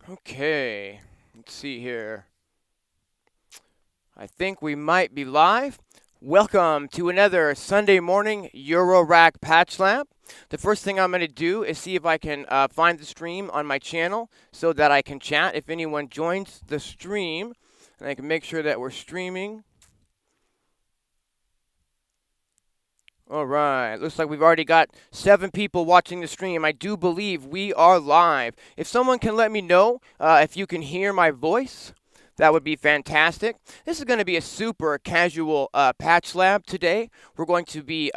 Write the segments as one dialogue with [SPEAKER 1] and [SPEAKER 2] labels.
[SPEAKER 1] Okay, let's see here. I think we might be live. Welcome to another Sunday morning Eurorack Patch Lab. The first thing I'm going to do is see if I can find the stream on my channel so that I can chat if anyone joins the stream, and I can make sure that we're streaming. All right, looks like we've already got 7 people watching the stream. I do believe we are live. If someone can let me know if you can hear my voice, that would be fantastic. This is going to be a super casual patch lab today. We're going to be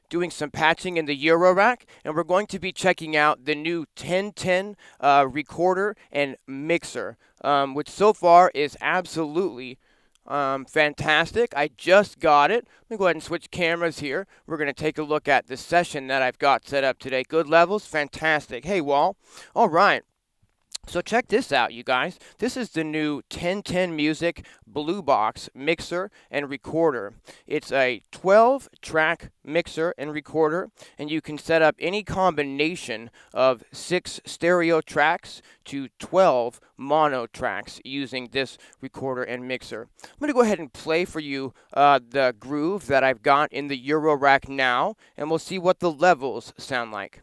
[SPEAKER 1] doing some patching in the Eurorack, and we're going to be checking out the new 1010 recorder and mixer, which so far is absolutely fantastic. I just got it. Let me go ahead and switch cameras here. We're going to take a look at the session that I've got set up today. Good levels, fantastic. Hey, Wall. All right. So check this out, you guys. This is the new 1010 Music Bluebox mixer and recorder. It's a 12-track mixer and recorder, and you can set up any combination of 6 stereo tracks to 12 mono tracks using this recorder and mixer. I'm going to go ahead and play for you the groove that I've got in the Eurorack now, and we'll see what the levels sound like.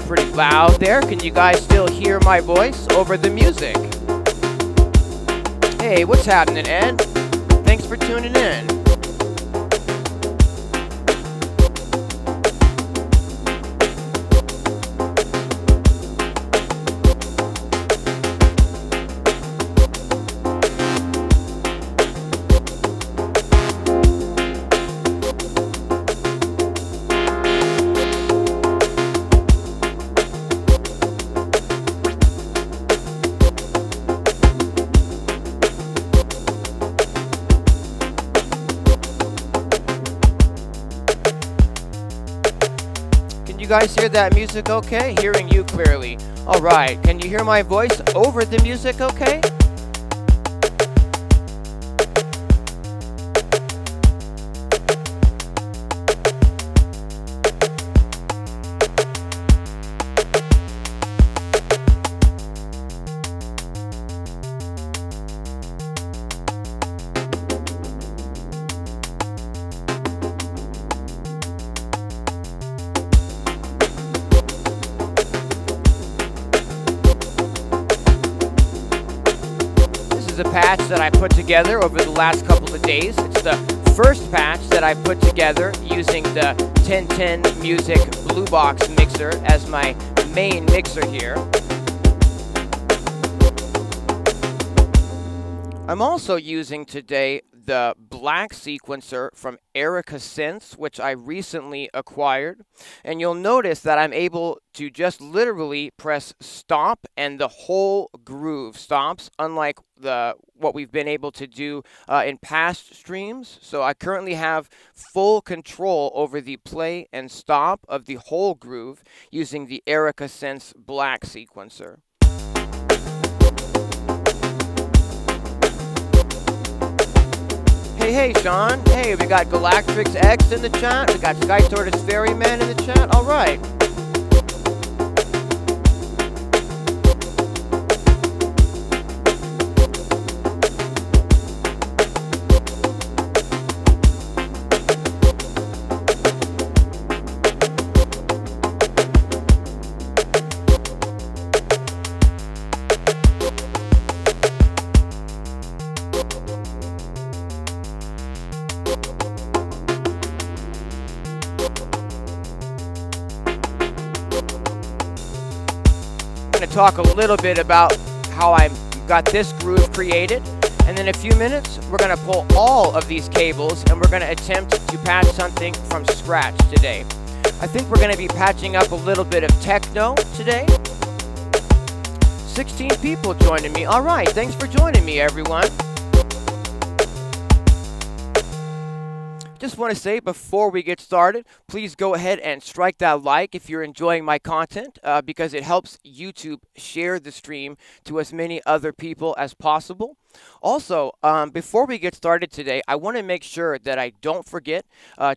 [SPEAKER 1] Pretty loud there. Can you guys still hear my voice over the music? Hey, what's happening, Ed? Thanks for tuning in. You guys hear that music okay? Hearing you clearly. All right, can you hear my voice over the music okay? A patch that I put together over the last couple of days. It's the first patch that I put together using the 1010 Music Bluebox mixer as my main mixer here. I'm also using today the black sequencer from Erica Synths, which I recently acquired. And you'll notice that I'm able to just literally press stop and the whole groove stops, unlike what we've been able to do in past streams. So I currently have full control over the play and stop of the whole groove using the Erica Synths black sequencer. Hey, Sean. Hey, we got Galactrix X in the chat. We got Sky Tortoise Ferryman in the chat. All right. Talk a little bit about how I got this groove created, and in a few minutes we're going to pull all of these cables and we're going to attempt to patch something from scratch today. I think we're going to be patching up a little bit of techno today. 16 people joining me. All right, thanks for joining me, everyone. just want to say before we get started, please go ahead and strike that like if you're enjoying my content, because it helps YouTube share the stream to as many other people as possible. Also, before we get started today, I want to make sure that I don't forget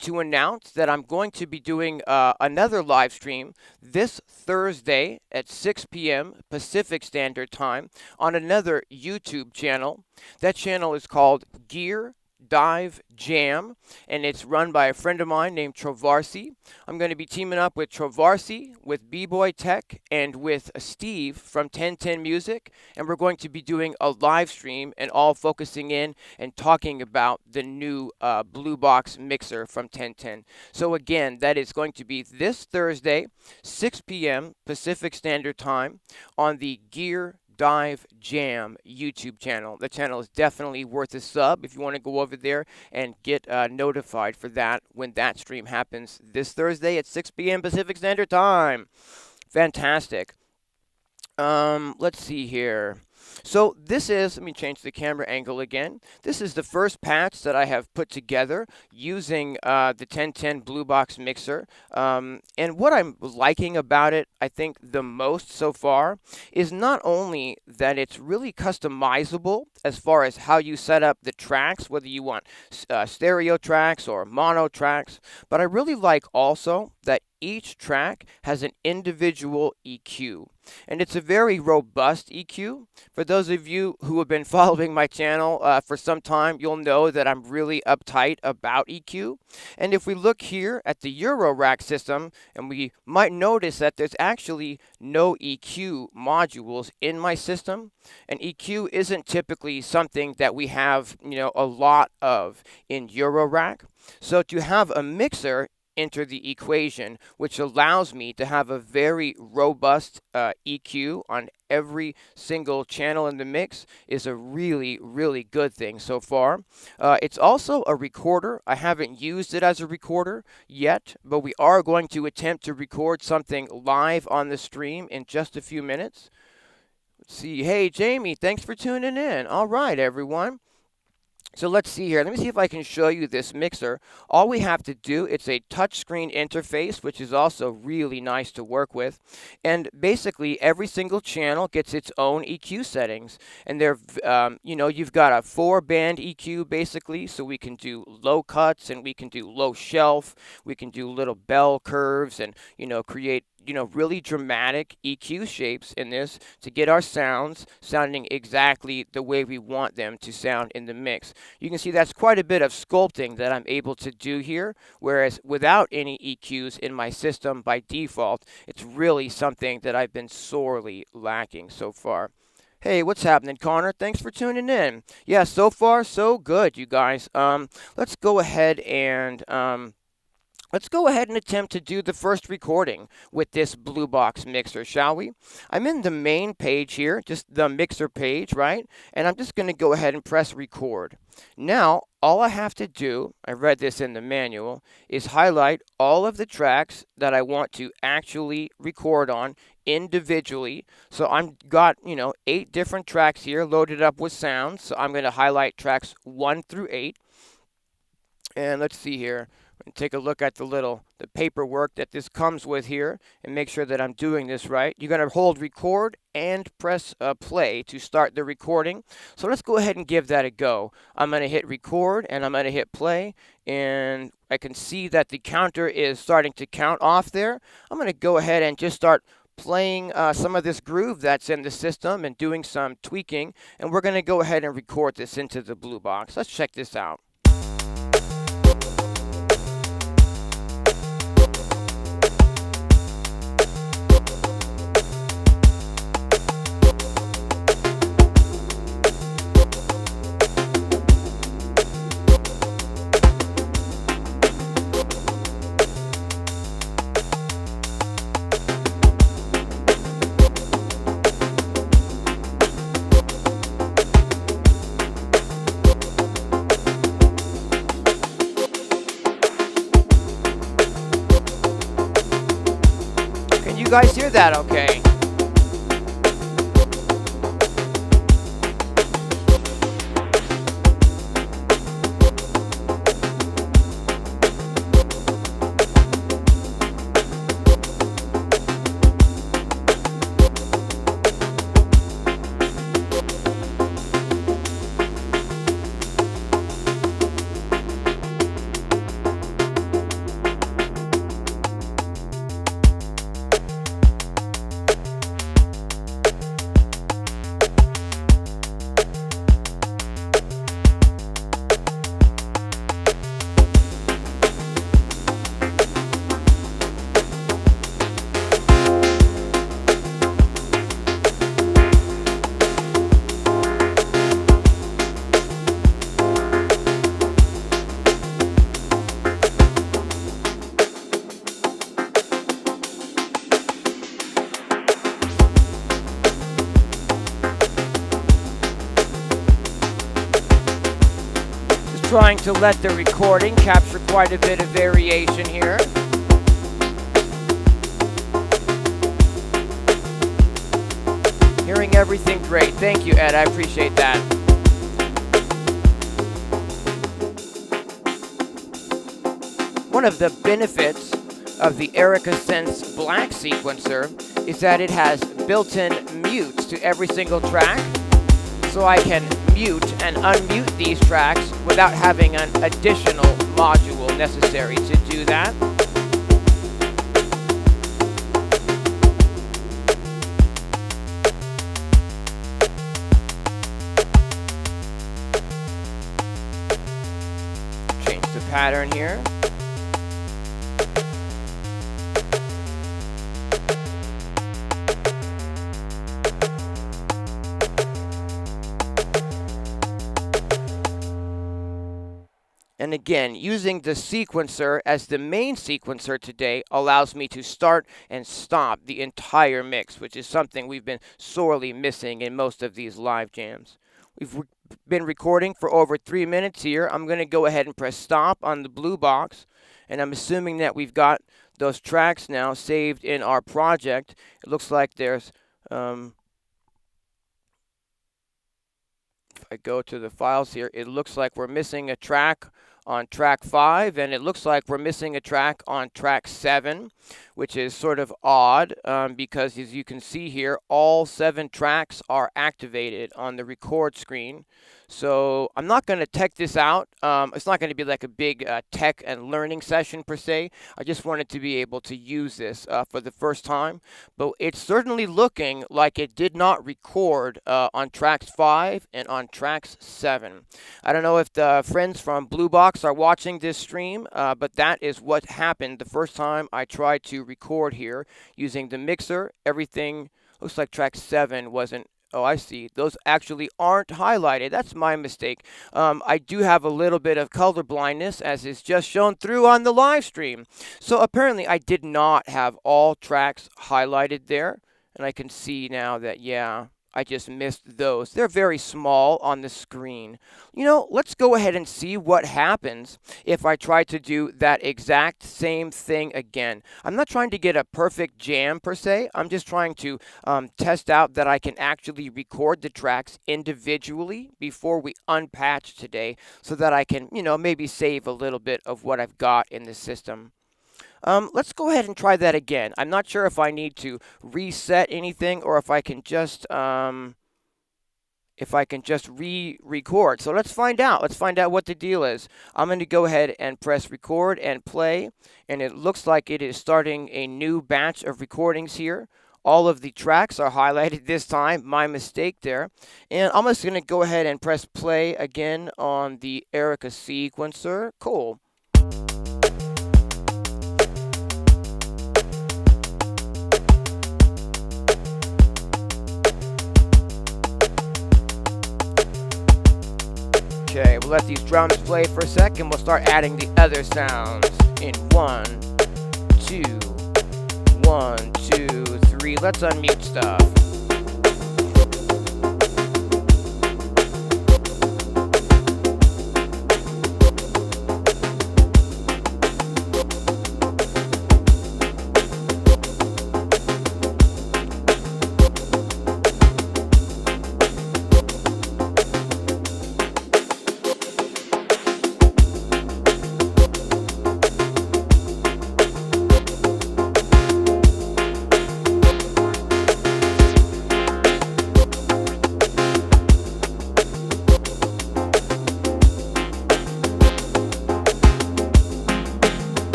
[SPEAKER 1] to announce that I'm going to be doing another live stream this Thursday at 6 p.m. Pacific Standard Time on another YouTube channel. That channel is called Gear Dive Jam, and it's run by a friend of mine named Trovarsi. I'm going to be teaming up with Trovarsi, with B-Boy Tech, and with Steve from 1010 Music, and we're going to be doing a live stream and all focusing in and talking about the new Bluebox mixer from 1010. So again, that is going to be this Thursday, 6 p.m. Pacific Standard Time on the Gear Dive Jam YouTube channel. The channel is definitely worth a sub if you want to go over there and get notified for that when that stream happens this Thursday at 6 p.m. Pacific Standard Time. Fantastic. Let's see here. So this is, let me change the camera angle again. This is the first patch that I have put together using the 1010 Bluebox mixer. And what I'm liking about it, I think the most so far, is not only that it's really customizable as far as how you set up the tracks, whether you want stereo tracks or mono tracks, but I really like also that each track has an individual EQ. And it's a very robust EQ. For those of you who have been following my channel for some time, you'll know that I'm really uptight about EQ. And if we look here at the Eurorack system, and we might notice that there's actually no EQ modules in my system. And EQ isn't typically something that we have, a lot of in Eurorack. So to have a mixer enter the equation, which allows me to have a very robust EQ on every single channel in the mix, is a really, really good thing so far. It's also a recorder. I haven't used it as a recorder yet, but we are going to attempt to record something live on the stream in just a few minutes. Let's see. Hey, Jamie, thanks for tuning in. All right, everyone. So let's see here. Let me see if I can show you this mixer. All we have to do, it's a touchscreen interface, which is also really nice to work with. And basically, every single channel gets its own EQ settings. And they're, you've got a 4-band EQ, basically, so we can do low cuts and we can do low shelf. We can do little bell curves and, create really dramatic EQ shapes in this to get our sounds sounding exactly the way we want them to sound in the mix. You can see that's quite a bit of sculpting that I'm able to do here, whereas without any EQs in my system by default, it's really something that I've been sorely lacking so far. Hey, what's happening, Connor? Thanks for tuning in. Yeah, so far, so good, you guys. Let's go ahead and attempt to do the first recording with this Bluebox mixer, shall we? I'm in the main page here, just the mixer page, right? And I'm just going to go ahead and press record. Now, all I have to do, I read this in the manual, is highlight all of the tracks that I want to actually record on individually. So I've got, 8 different tracks here loaded up with sounds. So I'm going to highlight tracks 1 through 8. And let's see here. And take a look at the paperwork that this comes with here and make sure that I'm doing this right. You're going to hold record and press play to start the recording. So let's go ahead and give that a go. I'm going to hit record and I'm going to hit play, and I can see that the counter is starting to count off there. I'm going to go ahead and just start playing some of this groove that's in the system and doing some tweaking, and we're going to go ahead and record this into the Bluebox. Let's check this out. You guys hear that okay? Trying to let the recording capture quite a bit of variation here. Hearing everything great. Thank you, Ed. I appreciate that. One of the benefits of the Erica Sense Black sequencer is that it has built-in mutes to every single track. So I can mute and unmute these tracks without having an additional module necessary to do that. Change the pattern here. And again, using the sequencer as the main sequencer today allows me to start and stop the entire mix, which is something we've been sorely missing in most of these live jams. We've been recording for over 3 minutes here. I'm going to go ahead and press stop on the Bluebox, and I'm assuming that we've got those tracks now saved in our project. It looks like there's if I go to the files here, it looks like we're missing a track on track 5, and it looks like we're missing a track on track 7, which is sort of odd because, as you can see here, all 7 tracks are activated on the record screen. So I'm not going to tech this out. It's not going to be like a big tech and learning session per se. I just wanted to be able to use this for the first time. But it's certainly looking like it did not record on tracks 5 and on tracks 7. I don't know if the friends from Bluebox are watching this stream, but that is what happened the first time I tried to record here using the mixer. Everything looks like track 7 wasn't. Oh, I see. Those actually aren't highlighted. That's my mistake. I do have a little bit of color blindness, as is just shown through on the live stream. So apparently I did not have all tracks highlighted there. And I can see now that, yeah, I just missed those. They're very small on the screen. You know, let's go ahead and see what happens if I try to do that exact same thing again. I'm not trying to get a perfect jam per se. I'm just trying to test out that I can actually record the tracks individually before we unpatch today so that I can, you know, maybe save a little bit of what I've got in the system. Let's go ahead and try that again. I'm not sure if I need to reset anything or if I can just re-record. So let's find out. Let's find out what the deal is. I'm going to go ahead and press record and play, and it looks like it is starting a new batch of recordings here. All of the tracks are highlighted this time. My mistake there. And I'm just going to go ahead and press play again on the Erica sequencer. Cool. Okay, we'll let these drums play for a sec, and we'll start adding the other sounds in 1, 2, 1, 2, 3. Let's unmute stuff.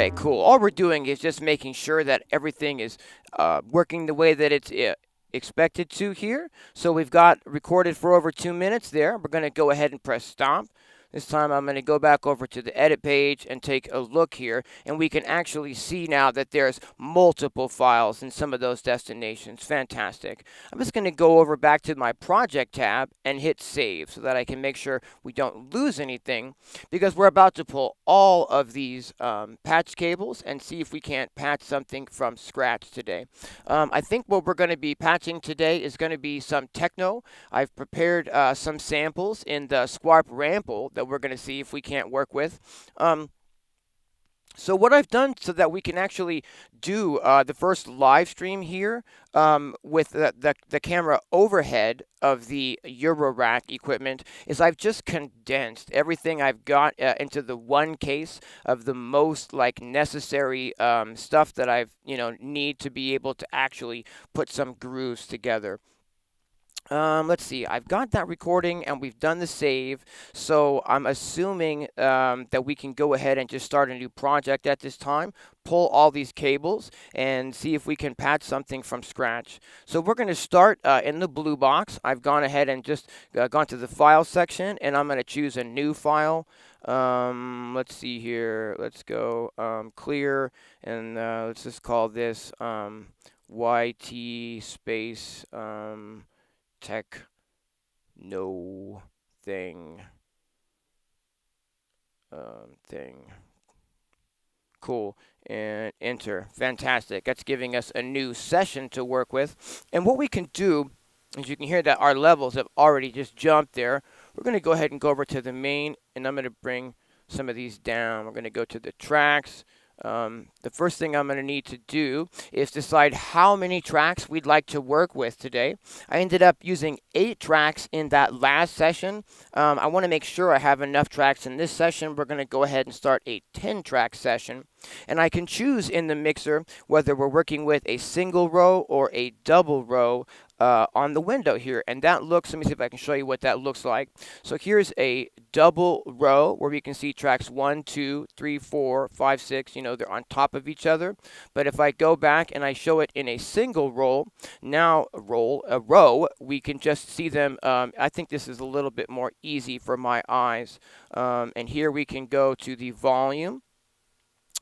[SPEAKER 1] Okay, cool. All we're doing is just making sure that everything is working the way that it's expected to here. So we've got recorded for over 2 minutes there. We're going to go ahead and press stop. This time I'm going to go back over to the edit page and take a look here, and we can actually see now that there's multiple files in some of those destinations. Fantastic. I'm just going to go over back to my project tab and hit save so that I can make sure we don't lose anything, because we're about to pull all of these patch cables and see if we can't patch something from scratch today. I think what we're going to be patching today is going to be some techno. I've prepared some samples in the Squarp Rample that we're going to see if we can't work with. So what I've done so that we can actually do the first live stream here with the camera overhead of the Eurorack equipment is I've just condensed everything I've got into the one case of the most like necessary stuff that I've need to be able to actually put some grooves together. Let's see, I've got that recording and we've done the save, so I'm assuming that we can go ahead and just start a new project at this time, pull all these cables, and see if we can patch something from scratch. So we're going to start in the Bluebox. I've gone ahead and just gone to the file section, and I'm going to choose a new file. Let's see here, let's go clear, and let's just call this YT space techno thing. Cool. And enter. Fantastic. That's giving us a new session to work with. And what we can do, as you can hear that our levels have already just jumped there, we're going to go ahead and go over to the main, and I'm going to bring some of these down. We're going to go to the tracks. The first thing I'm going to need to do is decide how many tracks we'd like to work with today. I ended up using 8 tracks in that last session. I want to make sure I have enough tracks in this session. We're going to go ahead and start a 10-track session. And I can choose in the mixer whether we're working with a single row or a double row on the window here. And that looks, let me see if I can show you what that looks like. So here's a double row where we can see tracks 1, 2, 3, 4, 5, 6, they're on top of each other. But if I go back and I show it in a single row, now a row, we can just see them. I think this is a little bit more easy for my eyes. And here we can go to the volume.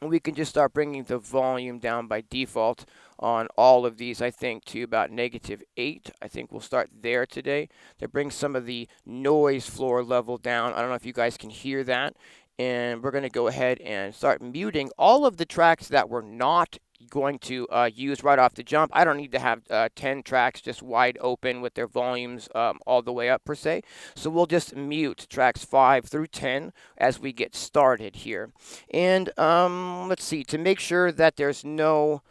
[SPEAKER 1] We can just start bringing the volume down by default on all of these, I think, to about -8. I think we'll start there today. That brings some of the noise floor level down. I don't know if you guys can hear that. And we're going to go ahead and start muting all of the tracks that we're not going to use right off the jump. I don't need to have 10 tracks just wide open with their volumes all the way up per se. So we'll just mute tracks 5 through 10 as we get started here. And let's see, to make sure that there's no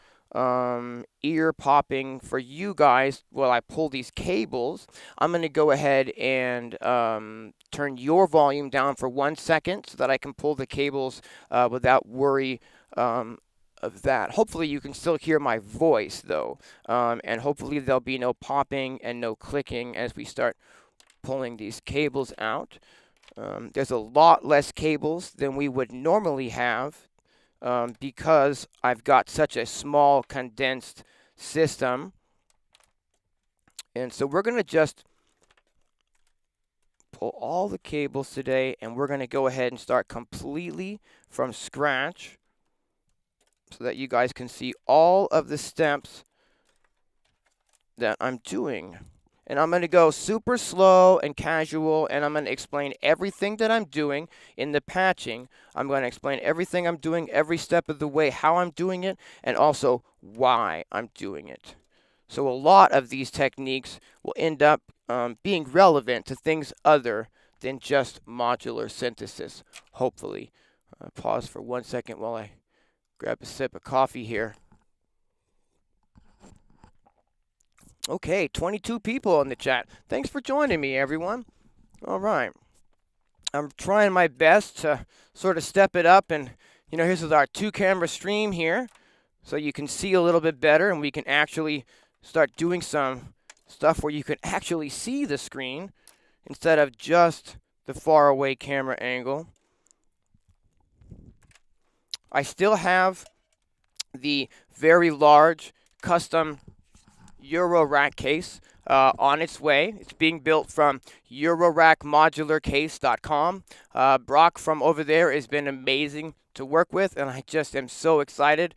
[SPEAKER 1] ear popping for you guys while I pull these cables, I'm going to go ahead and turn your volume down for 1 second so that I can pull the cables without worry of that. Hopefully you can still hear my voice though, and hopefully there'll be no popping and no clicking as we start pulling these cables out. There's a lot less cables than we would normally have because I've got such a small condensed system. And so we're going to just pull all the cables today, and we're going to go ahead and start completely from scratch so that you guys can see all of the steps that I'm doing. And I'm going to go super slow and casual, and I'm going to explain everything that I'm doing in the patching. I'm going to explain everything I'm doing every step of the way, how I'm doing it, and also why I'm doing it. So a lot of these techniques will end up being relevant to things other than just modular synthesis, hopefully. Pause for 1 second while I grab a sip of coffee here. Okay, 22 people in the chat. Thanks for joining me, everyone. All right. I'm trying my best to sort of step it up, and here's our 2-camera stream here, so you can see a little bit better, and we can actually start doing some stuff where you can actually see the screen instead of just the far away camera angle. I still have the very large custom Eurorack case on its way. It's being built from EurorackModularCase.com. Brock from over there has been amazing to work with, and I just am so excited.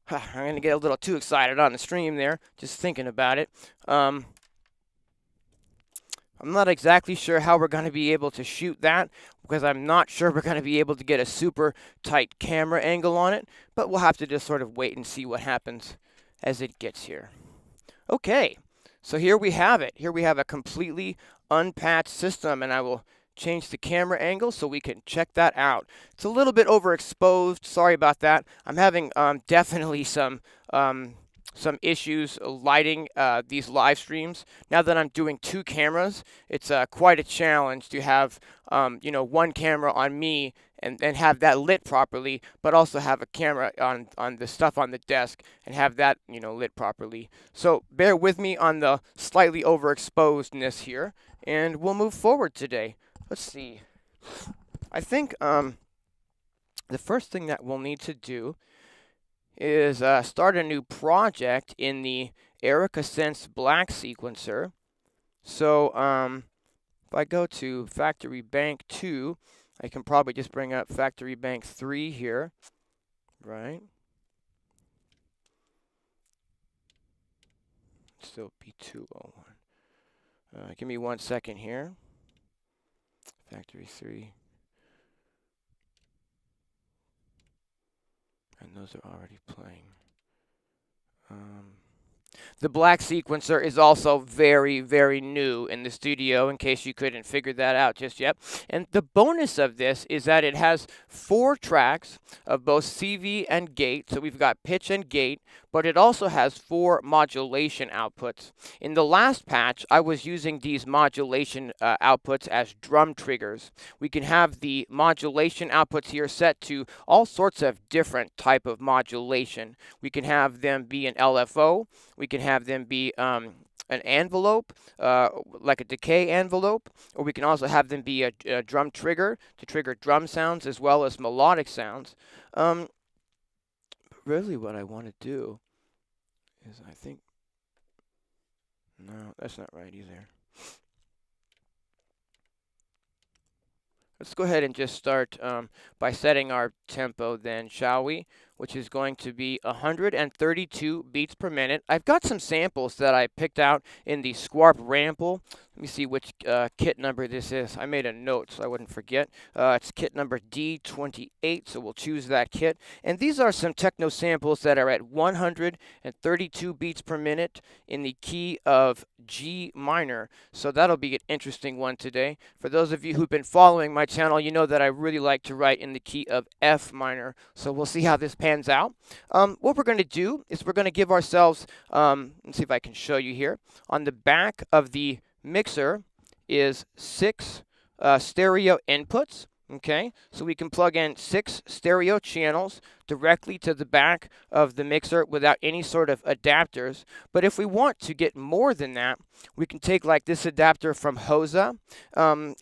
[SPEAKER 1] I'm going to get a little too excited on the stream there, just thinking about it. I'm not exactly sure how we're going to be able to shoot that because I'm not sure we're going to be able to get a super tight camera angle on it, but we'll have to just sort of wait and see what happens as it gets here. Okay, so here we have it. Here we have a completely unpatched system, and I will change the camera angle so we can check that out. It's a little bit overexposed. Sorry about that. I'm having definitely some issues lighting these live streams. Now that I'm doing two cameras, it's quite a challenge to have one camera on me and have that lit properly, but also have a camera on the stuff on the desk and have that lit properly. So bear with me on the slightly overexposedness here, and we'll move forward today. Let's see. I think the first thing that we'll need to do is start a new project in the Erica Sense Black sequencer. So if I go to Factory Bank 2, I can probably just bring up Factory Bank 3 here, right? Still P201. Give me 1 second here. Factory 3. And those are already playing. The black sequencer is also very, very new in the studio, in case you couldn't figure that out just yet. And the bonus of this is that it has 4 tracks of both CV and gate. So we've got pitch and gate, but it also has 4 modulation outputs. In the last patch, I was using these modulation outputs as drum triggers. We can have the modulation outputs here set to all sorts of different type of modulation. We can have them be an LFO. We can have them be an envelope, like a decay envelope, or we can also have them be a drum trigger to trigger drum sounds as well as melodic sounds. Really what I want to do is no, that's not right either. Let's go ahead and just start by setting our tempo then, shall we? Which is going to be 132 beats per minute. I've got some samples that I picked out in the Squarp Rample. Let me see which kit number this is. I made a note so I wouldn't forget. It's kit number D28, so we'll choose that kit. And these are some techno samples that are at 132 beats per minute in the key of G minor. So that'll be an interesting one today. For those of you who've been following my channel, you know that I really like to write in the key of F minor. So we'll see how this pans out. What we're going to do is we're going to give ourselves, let's see if I can show you here. On the back of the mixer is 6 stereo inputs. Okay, so we can plug in 6 stereo channels directly to the back of the mixer without any sort of adapters. But if we want to get more than that, we can take like this adapter from Hosa.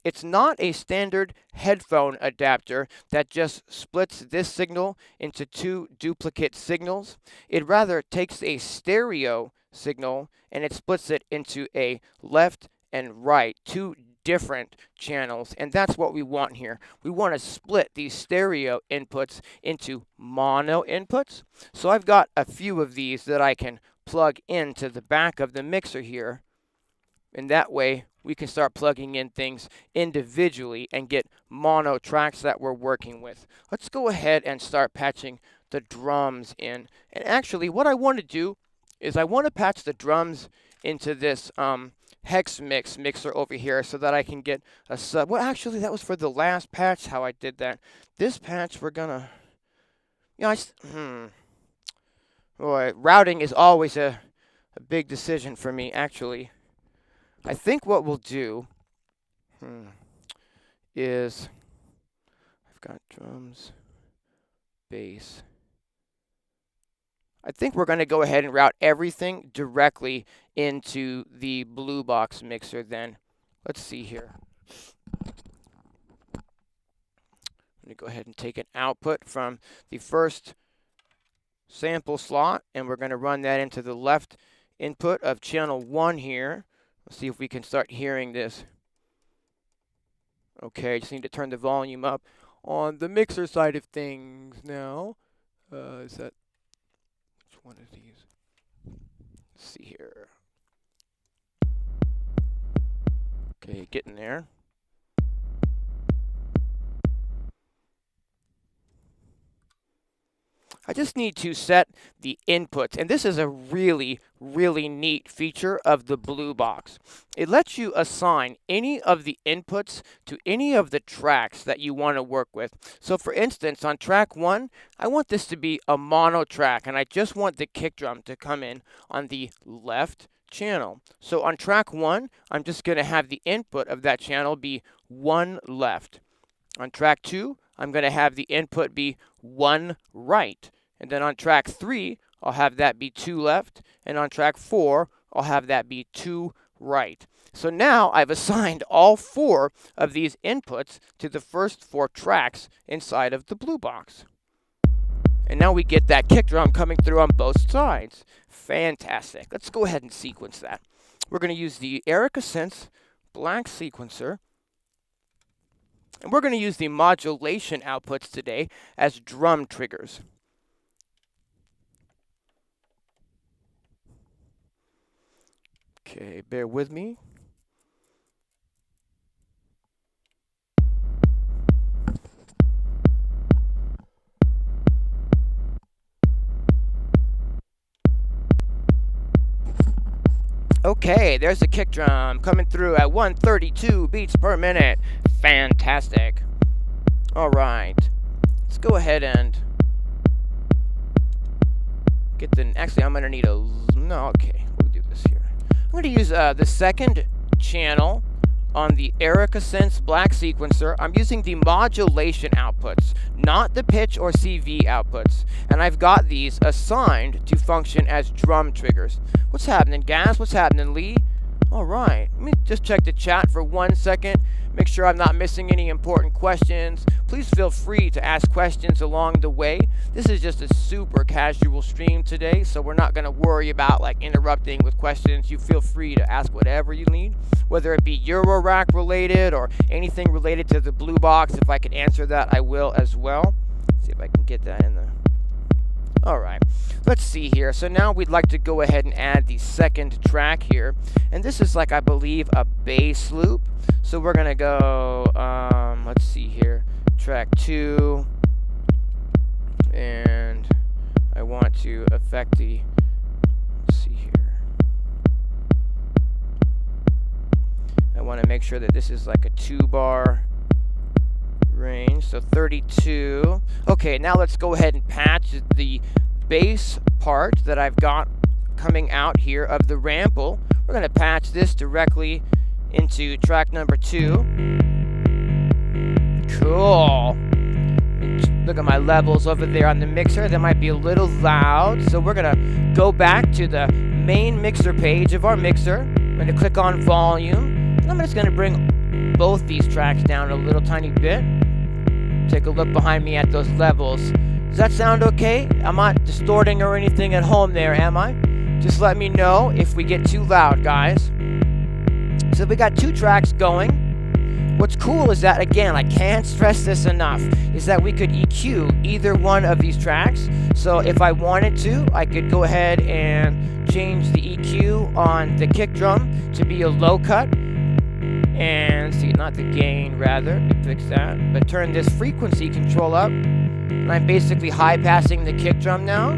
[SPEAKER 1] It's not a standard headphone adapter that just splits this signal into 2 duplicate signals. It rather takes a stereo signal and it splits it into a left and right, 2 different channels, and that's what we want here. We want to split these stereo inputs into mono inputs. So I've got a few of these that I can plug into the back of the mixer here, and that way we can start plugging in things individually and get mono tracks that we're working with. Let's go ahead and start patching the drums in. And actually what I want to do is I want to patch the drums into this hex mixer over here so that I can get a sub. Well, actually, that was for the last patch how I did that. This patch, we're gonna, boy, routing is always a big decision for me, actually. I think what we'll do is, I've got drums, bass. I think we're going to go ahead and route everything directly into the Bluebox mixer then. Let's see here. going to go ahead and take an output from the first sample slot, and we're going to run that into the left input of channel 1 here. Let's see if we can start hearing this. Okay, just need to turn the volume up on the mixer side of things now. Is that, which one of these? Let's see here. Okay, getting there. I just need to set the inputs, and this is a really, really neat feature of the Bluebox. It lets you assign any of the inputs to any of the tracks that you want to work with. So for instance, on track 1, I want this to be a mono track, and I just want the kick drum to come in on the left channel. So on track 1, I'm just going to have the input of that channel be 1 left. On track 2, I'm going to have the input be 1 right. And then on track 3, I'll have that be 2 left. And on track 4, I'll have that be 2 right. So now I've assigned all 4 of these inputs to the first 4 tracks inside of the Bluebox. And now we get that kick drum coming through on both sides. Fantastic. Let's go ahead and sequence that. We're going to use the Erica Sense Black Sequencer. And we're going to use the modulation outputs today as drum triggers. Okay, bear with me. Okay, there's the kick drum coming through at 132 beats per minute. Fantastic. All right, let's go ahead and get the, actually I'm gonna need a, no, okay, we'll do this here. I'm gonna use the second channel on the Erica Sense Black Sequencer. I'm using the modulation outputs, not the pitch or CV outputs. And I've got these assigned to function as drum triggers. What's happening, Gaz? What's happening, Lee? All right, let me just check the chat for 1 second. Make sure I'm not missing any important questions. Please feel free to ask questions along the way. This is just a super casual stream today, so we're not going to worry about like interrupting with questions. You feel free to ask whatever you need, whether it be Eurorack related or anything related to the Bluebox. If I can answer that, I will as well. Let's see if I can get that in there. All right, let's see here. So now we'd like to go ahead and add the second track here. And this is like, I believe, a bass loop. So we're going to go, let's see here, track 2. And I want to affect the, let's see here. I want to make sure that this is like a 2-bar range, so 32. Okay, now let's go ahead and patch the bass part that I've got coming out here of the rample. We're going to patch this directly into track number 2. Cool. Look at my levels over there on the mixer. That might be a little loud, so we're going to go back to the main mixer page of our mixer. I'm going to click on volume, and I'm just going to bring both these tracks down a little tiny bit. Take a look behind me at those levels. Does that sound okay? I'm not distorting or anything at home there, am I? Just let me know if we get too loud, guys. So we got 2 tracks going. What's cool is that, again, I can't stress this enough, is that we could EQ either one of these tracks. So if I wanted to, I could go ahead and change the EQ on the kick drum to be a low cut. And see, not the gain, rather. Let me fix that. But turn this frequency control up. And I'm basically high passing the kick drum now.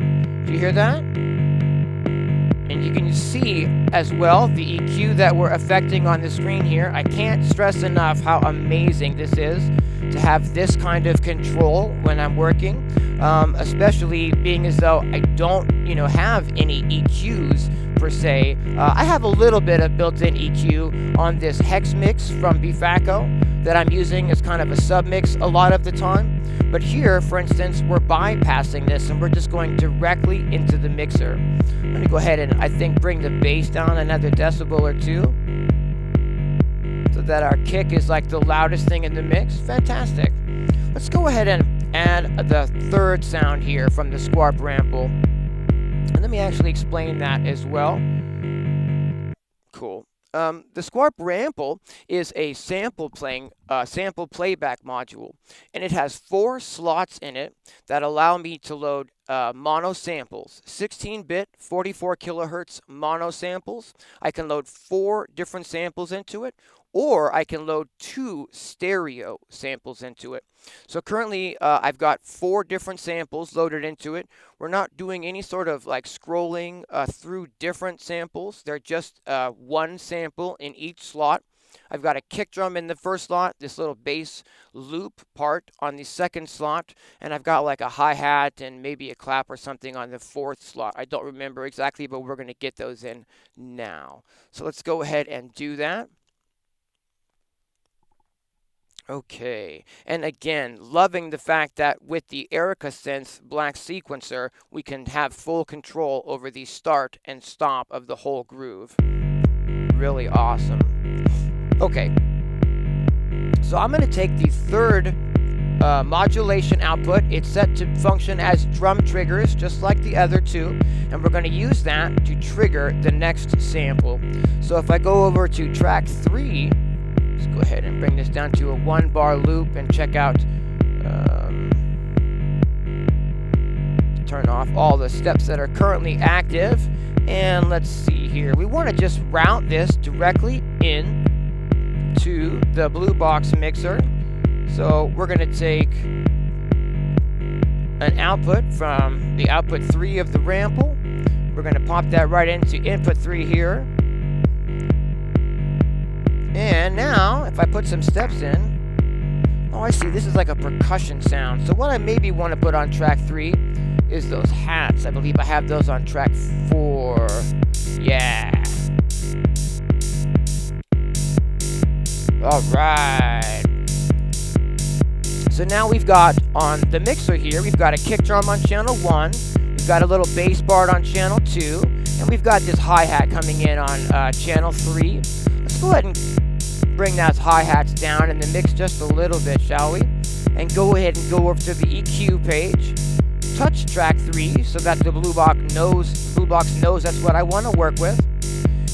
[SPEAKER 1] Do you hear that? And you can see as well the EQ that we're affecting on the screen here. I can't stress enough how amazing this is to have this kind of control when I'm working, especially being as though I don't, have any EQs per se. I have a little bit of built-in EQ on this hex mix from Bifaco that I'm using as kind of a submix a lot of the time. But here, for instance, we're bypassing this and we're just going directly into the mixer. I'm going to go ahead and, I think, bring the bass down another decibel or 2 so that our kick is like the loudest thing in the mix. Fantastic. Let's go ahead and add the third sound here from the squarp ramble. And let me actually explain that as well. Cool. The squarp ramble is a sample playback module, and it has 4 slots in it that allow me to load mono samples, 16-bit, 44 kilohertz mono samples. I can load 4 different samples into it, or I can load 2 stereo samples into it. So currently I've got 4 different samples loaded into it. We're not doing any sort of like scrolling through different samples. They're just 1 sample in each slot. I've got a kick drum in the first slot, this little bass loop part on the second slot, and I've got like a hi-hat and maybe a clap or something on the 4th slot. I don't remember exactly, but we're going to get those in now. So let's go ahead and do that. Okay, and again, loving the fact that with the Erica Sense Black Sequencer, we can have full control over the start and stop of the whole groove. Really awesome. Okay, so I'm going to take the third modulation output. It's set to function as drum triggers, just like the other 2, and we're going to use that to trigger the next sample. So if I go over to track 3, let's go ahead and bring this down to a 1-bar loop and check out, turn off all the steps that are currently active. And let's see here. We want to just route this directly in to the Bluebox mixer. So we're going to take an output from the output 3 of the ramble. We're going to pop that right into input 3 here. And now, if I put some steps in, oh, I see, this is like a percussion sound. So what I maybe want to put on track 3 is those hats. I believe I have those on track 4. Yeah. All right. So now we've got on the mixer here, we've got a kick drum on channel 1, we've got a little bass bar on channel 2, and we've got this hi-hat coming in on channel 3. Let's go ahead and bring those hi-hats down in the mix just a little bit, shall we? And go ahead and go over to the EQ page. Touch track 3 so that the Bluebox knows that's what I want to work with.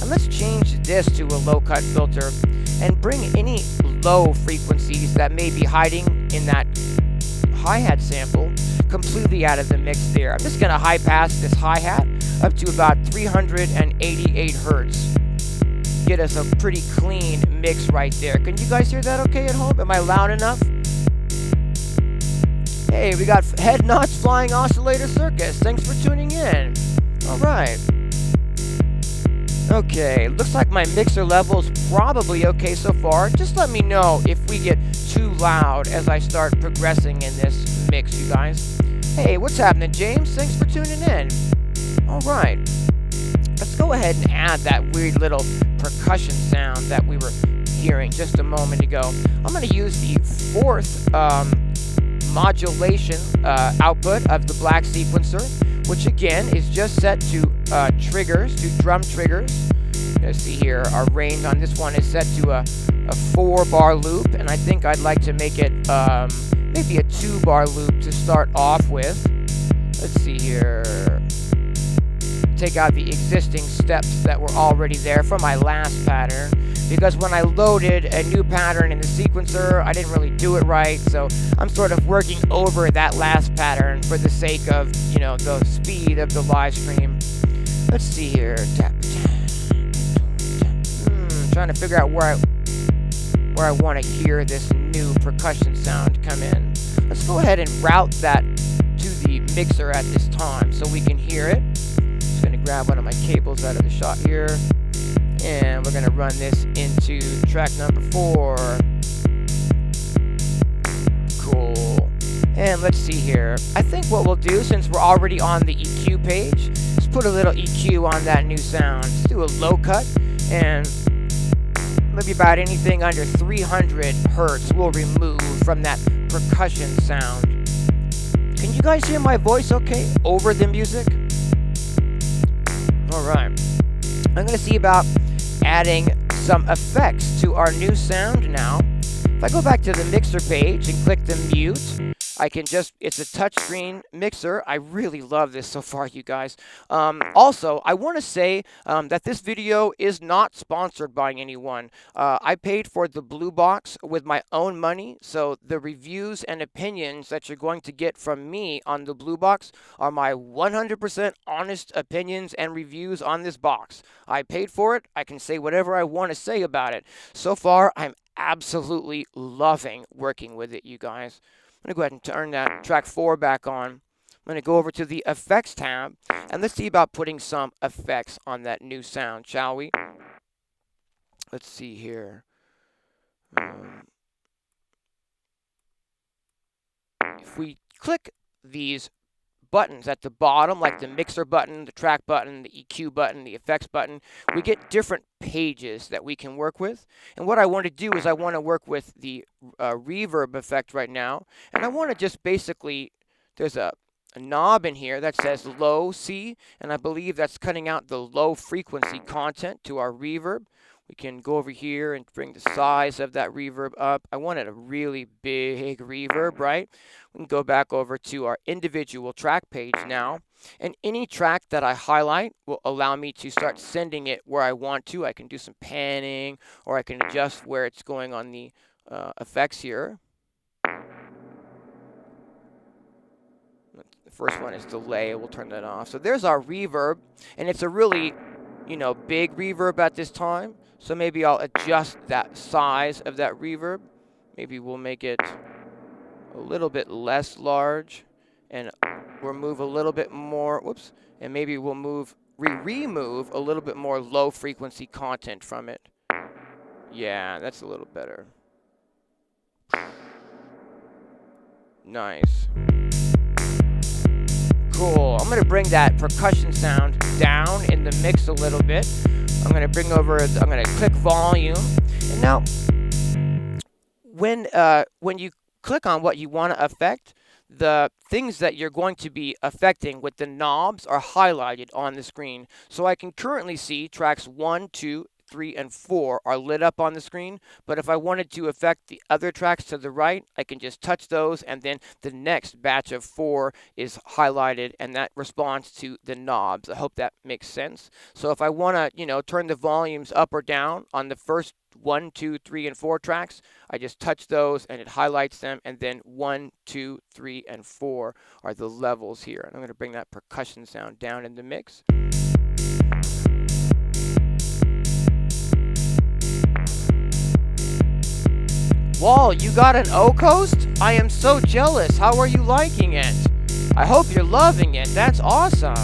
[SPEAKER 1] And let's change this to a low-cut filter and bring any low frequencies that may be hiding in that hi-hat sample completely out of the mix there. I'm just going to high-pass this hi-hat up to about 388 hertz. Get us a pretty clean mix right there. Can you guys hear that okay at home? Am I loud enough? Hey, we got Head Nods Flying Oscillator Circus. Thanks for tuning in. All right. Okay, looks like my mixer level's probably okay so far. Just let me know if we get too loud as I start progressing in this mix, you guys. Hey, what's happening, James? Thanks for tuning in. All right. Let's go ahead and add that weird little percussion sound that we were hearing just a moment ago. I'm going to use the 4th modulation output of the Black Sequencer, which again is just set to triggers, to drum triggers. Let's see here, our range on this one is set to a 4-bar loop, and I think I'd like to make it maybe a 2-bar loop to start off with. Let's see here. Take out the existing steps that were already there from my last pattern, because when I loaded a new pattern in the sequencer, I didn't really do it right, so I'm sort of working over that last pattern for the sake of, you know, the speed of the live stream. Let's see here. Tap, trying to figure out where I want to hear this new percussion sound come in. Let's go ahead and route that to the mixer at this time so we can hear it. Just going to grab one of my cables out of the shot here, and we're going to run this into track number 4. Cool. And let's see here. I think what we'll do, since we're already on the EQ page, is put a little EQ on that new sound. Let's do a low cut, and maybe about anything under 300 hertz we'll remove from that percussion sound. Can you guys hear my voice okay over the music? Alright. I'm going to see about adding some effects to our new sound now. If I go back to the mixer page and click the mute, I can just, it's a touchscreen mixer. I really love this so far, you guys. Also, I want to say that this video is not sponsored by anyone. I paid for the Bluebox with my own money, so the reviews and opinions that you're going to get from me on the Bluebox are my 100% honest opinions and reviews on this box. I paid for it. I can say whatever I want to say about it. So far, I'm absolutely loving working with it, you guys. I'm going to go ahead and turn that track 4 back on. I'm going to go over to the effects tab, and let's see about putting some effects on that new sound, shall we? Let's see here. If we click these buttons at the bottom, like the mixer button, the track button, the EQ button, the effects button, we get different pages that we can work with. And what I want to do is I want to work with the reverb effect right now. And I want to just basically, there's a knob in here that says low C, and I believe that's cutting out the low frequency content to our reverb. We can go over here and bring the size of that reverb up. I wanted a really big reverb, right? We can go back over to our individual track page now. And any track that I highlight will allow me to start sending it where I want to. I can do some panning, or I can adjust where it's going on the effects here. The first one is delay. We'll turn that off. So there's our reverb, and it's a really, big reverb at this time. So maybe I'll adjust that size of that reverb. Maybe we'll make it a little bit less large, and we'll move a little bit more, whoops, and maybe we'll remove a little bit more low frequency content from it. Yeah, that's a little better. Nice. Cool. I'm going to bring that percussion sound down in the mix a little bit. I'm going to click volume. And now, when you click on what you want to affect, the things that you're going to be affecting with the knobs are highlighted on the screen. So I can currently see tracks 1, 2, 3, and 4 are lit up on the screen, but if I wanted to affect the other tracks to the right, I can just touch those, and then the next batch of 4 is highlighted, and that responds to the knobs. I hope that makes sense. So if I want to, turn the volumes up or down on the first 1, 2, 3, and 4 tracks, I just touch those, and it highlights them, and then 1, 2, 3, and 4 are the levels here. And I'm going to bring that percussion sound down in the mix. Wall, you got an O-Coast? I am so jealous. How are you liking it? I hope you're loving it. That's awesome.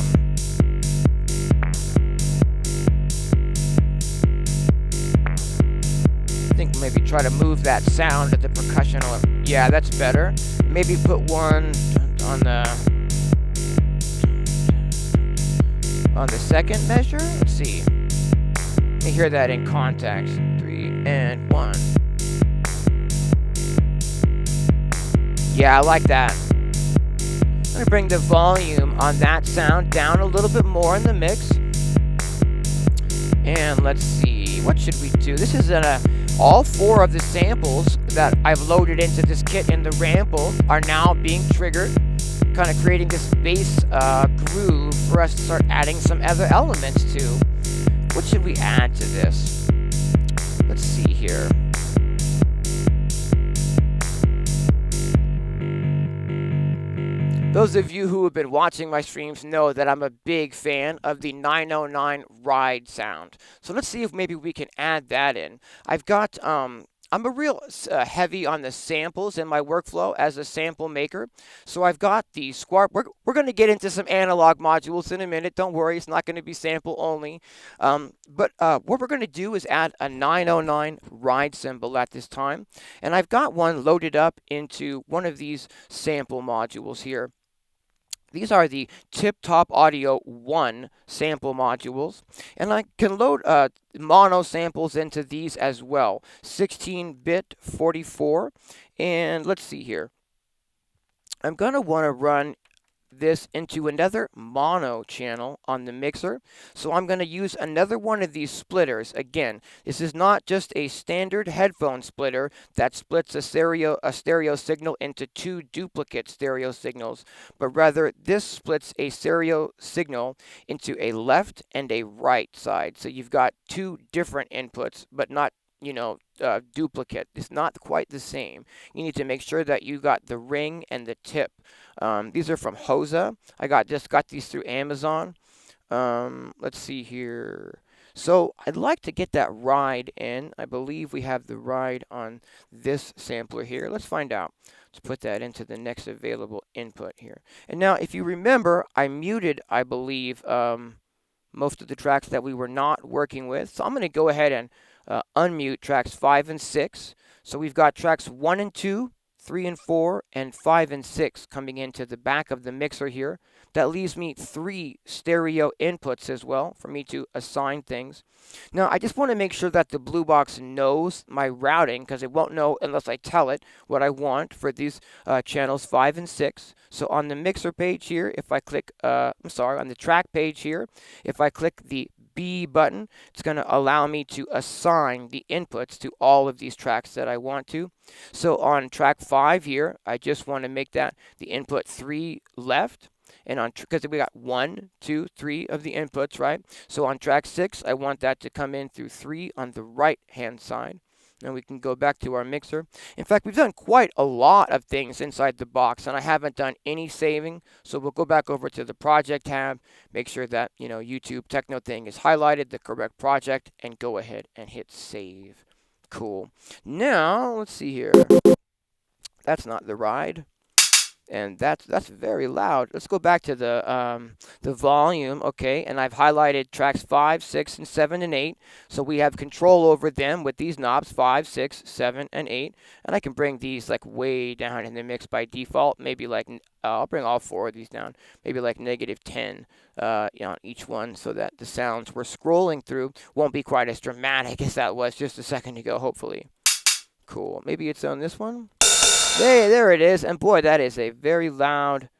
[SPEAKER 1] I think maybe try to move that sound of the percussion. Yeah, that's better. Maybe put one on the second measure. Let's see. Let me hear that in context. 3 and 1. Yeah, I like that. I'm going to bring the volume on that sound down a little bit more in the mix. And let's see, what should we do? This is all 4 of the samples that I've loaded into this kit in the ramble are now being triggered, kind of creating this bass groove for us to start adding some other elements to. What should we add to this? Let's see here. Those of you who have been watching my streams know that I'm a big fan of the 909 ride sound. So let's see if maybe we can add that in. I've got, I'm a real heavy on the samples in my workflow as a sample maker. So I've got the Squark. We're going to get into some analog modules in a minute. Don't worry, it's not going to be sample only. But what we're going to do is add a 909 ride cymbal at this time. And I've got one loaded up into one of these sample modules here. These are the Tip Top Audio 1 sample modules, and I can load mono samples into these as well. 16-bit 44, and let's see here. I'm going to want to run this into another mono channel on the mixer. So I'm going to use another one of these splitters. Again, this is not just a standard headphone splitter that splits a stereo signal into two duplicate stereo signals, but rather this splits a stereo signal into a left and a right side. So you've got two different inputs, but not duplicate. It's not quite the same. You need to make sure that you got the ring and the tip. These are from Hosa. I just got these through Amazon. Let's see here. So I'd like to get that ride in. I believe we have the ride on this sampler here. Let's find out. Let's put that into the next available input here. And now, if you remember, I muted, I believe, most of the tracks that we were not working with. So I'm going to go ahead and unmute tracks 5 and 6. So we've got tracks 1 and 2, 3 and 4, and 5 and 6 coming into the back of the mixer here. That leaves me 3 stereo inputs as well for me to assign things. Now, I just want to make sure that the Bluebox knows my routing, because it won't know unless I tell it what I want for these channels 5 and 6. So on the mixer page here, if I click, on the track page here, if I click the B button, it's going to allow me to assign the inputs to all of these tracks that I want to. So on track 5 here, I just want to make that the input 3 left. And on, because we got 1, 2, 3 of the inputs, right? So on track 6, I want that to come in through 3 on the right hand side. And we can go back to our mixer. In fact, we've done quite a lot of things inside the box, and I haven't done any saving. So we'll go back over to the project tab, make sure that, YouTube Techno thing is highlighted, the correct project, and go ahead and hit save. Cool. Now, let's see here. That's not the ride. And that's very loud. Let's go back to the volume, okay? And I've highlighted tracks 5, 6, and 7, and 8. So we have control over them with these knobs, 5, 6, 7, and 8. And I can bring these like way down in the mix by default. Maybe like I'll bring all 4 of these down. Maybe like -10 on each one, so that the sounds we're scrolling through won't be quite as dramatic as that was just a second ago. Hopefully, cool. Maybe it's on this one. Hey, there it is. And boy, that is a very loud.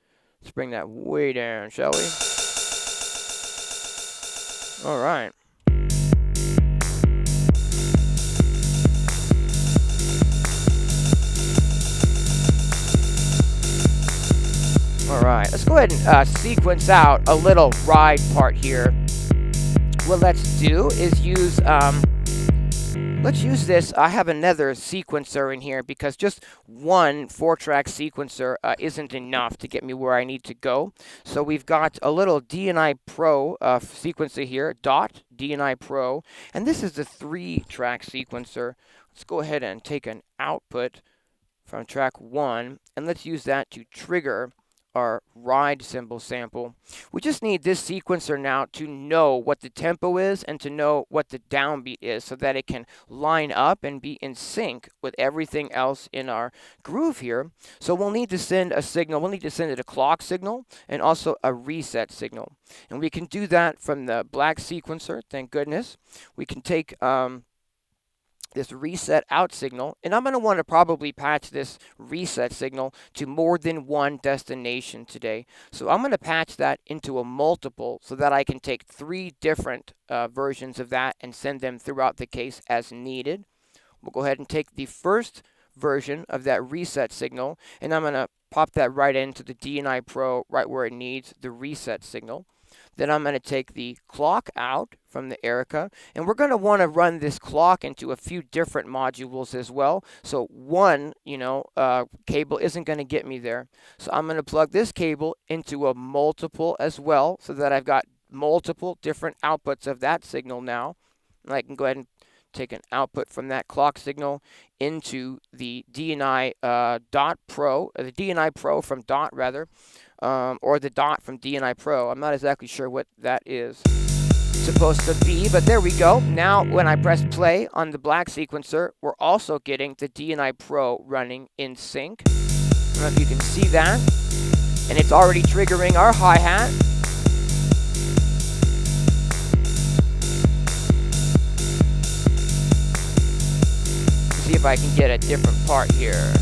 [SPEAKER 1] Let's bring that way down, shall we? All right. All right. Let's go ahead and sequence out a little ride part here. What let's do is use let's use this. I have another sequencer in here because just one 4-track sequencer isn't enough to get me where I need to go. So we've got a little D&I Pro sequencer here, D&I Pro, and this is the 3-track sequencer. Let's go ahead and take an output from track 1, and let's use that to trigger our ride cymbal sample. We just need this sequencer now to know what the tempo is and to know what the downbeat is so that it can line up and be in sync with everything else in our groove here. So we'll need to send a signal. We'll need to send it a clock signal and also a reset signal. And we can do that from the black sequencer, thank goodness. We can take this reset out signal, and I'm going to want to probably patch this reset signal to more than one destination today. So I'm going to patch that into a multiple so that I can take 3 different versions of that and send them throughout the case as needed. We'll go ahead and take the first version of that reset signal, and I'm going to pop that right into the D&I Pro right where it needs the reset signal. Then I'm going to take the clock out from the Erica, and we're going to want to run this clock into a few different modules as well. So one, cable isn't going to get me there. So I'm going to plug this cable into a multiple as well, so that I've got multiple different outputs of that signal now. And I can go ahead and take an output from that clock signal into the D&I Dot Pro, the D&I Pro from Dot rather. Or the Dot from D&I Pro. I'm not exactly sure what that is supposed to be, but there we go. Now, when I press play on the black sequencer, we're also getting the D&I Pro running in sync. I don't know if you can see that. And it's already triggering our hi-hat. See if I can get a different part here.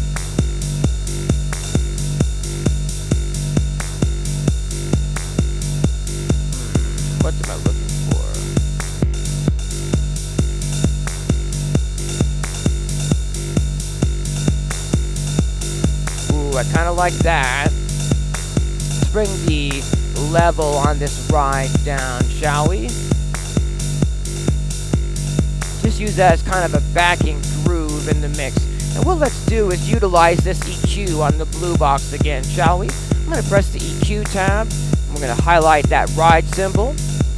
[SPEAKER 1] What am I looking for? Ooh, I kind of like that. Let's bring the level on this ride down, shall we? Just use that as kind of a backing groove in the mix. And what let's do is utilize this EQ on the Bluebox again, shall we? I'm going to press the EQ tab. We're going to highlight that ride symbol.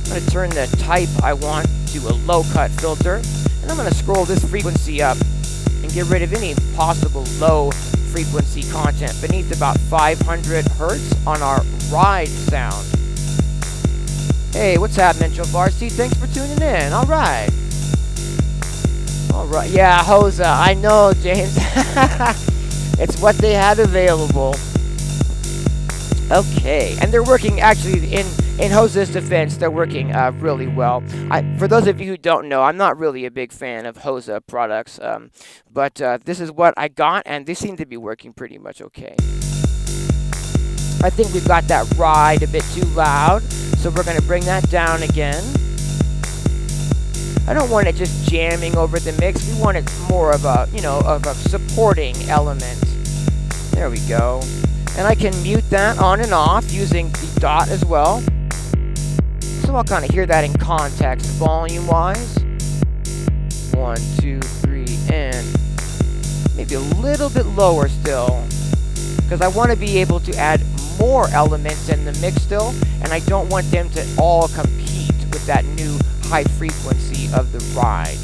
[SPEAKER 1] I'm going to turn the type I want to a low cut filter. And I'm going to scroll this frequency up and get rid of any possible low frequency content beneath about 500 hertz on our ride sound. Hey, what's happening, Joe Varsity? Thanks for tuning in. All right. All right. Yeah, Hosa. I know, James. It's what they had available. Okay, and they're working actually in Hosa's defense. They're working really well. For those of you who don't know, I'm not really a big fan of Hosa products, but this is what I got, and they seem to be working pretty much okay. I think we've got that ride a bit too loud, so we're going to bring that down again. I don't want it just jamming over the mix. We want it more of a, of a supporting element. There we go. And I can mute that on and off using the dot as well. So I'll kind of hear that in context, volume-wise. 1, 2, 3, and maybe a little bit lower still. Because I want to be able to add more elements in the mix still, and I don't want them to all compete with that new high frequency of the ride.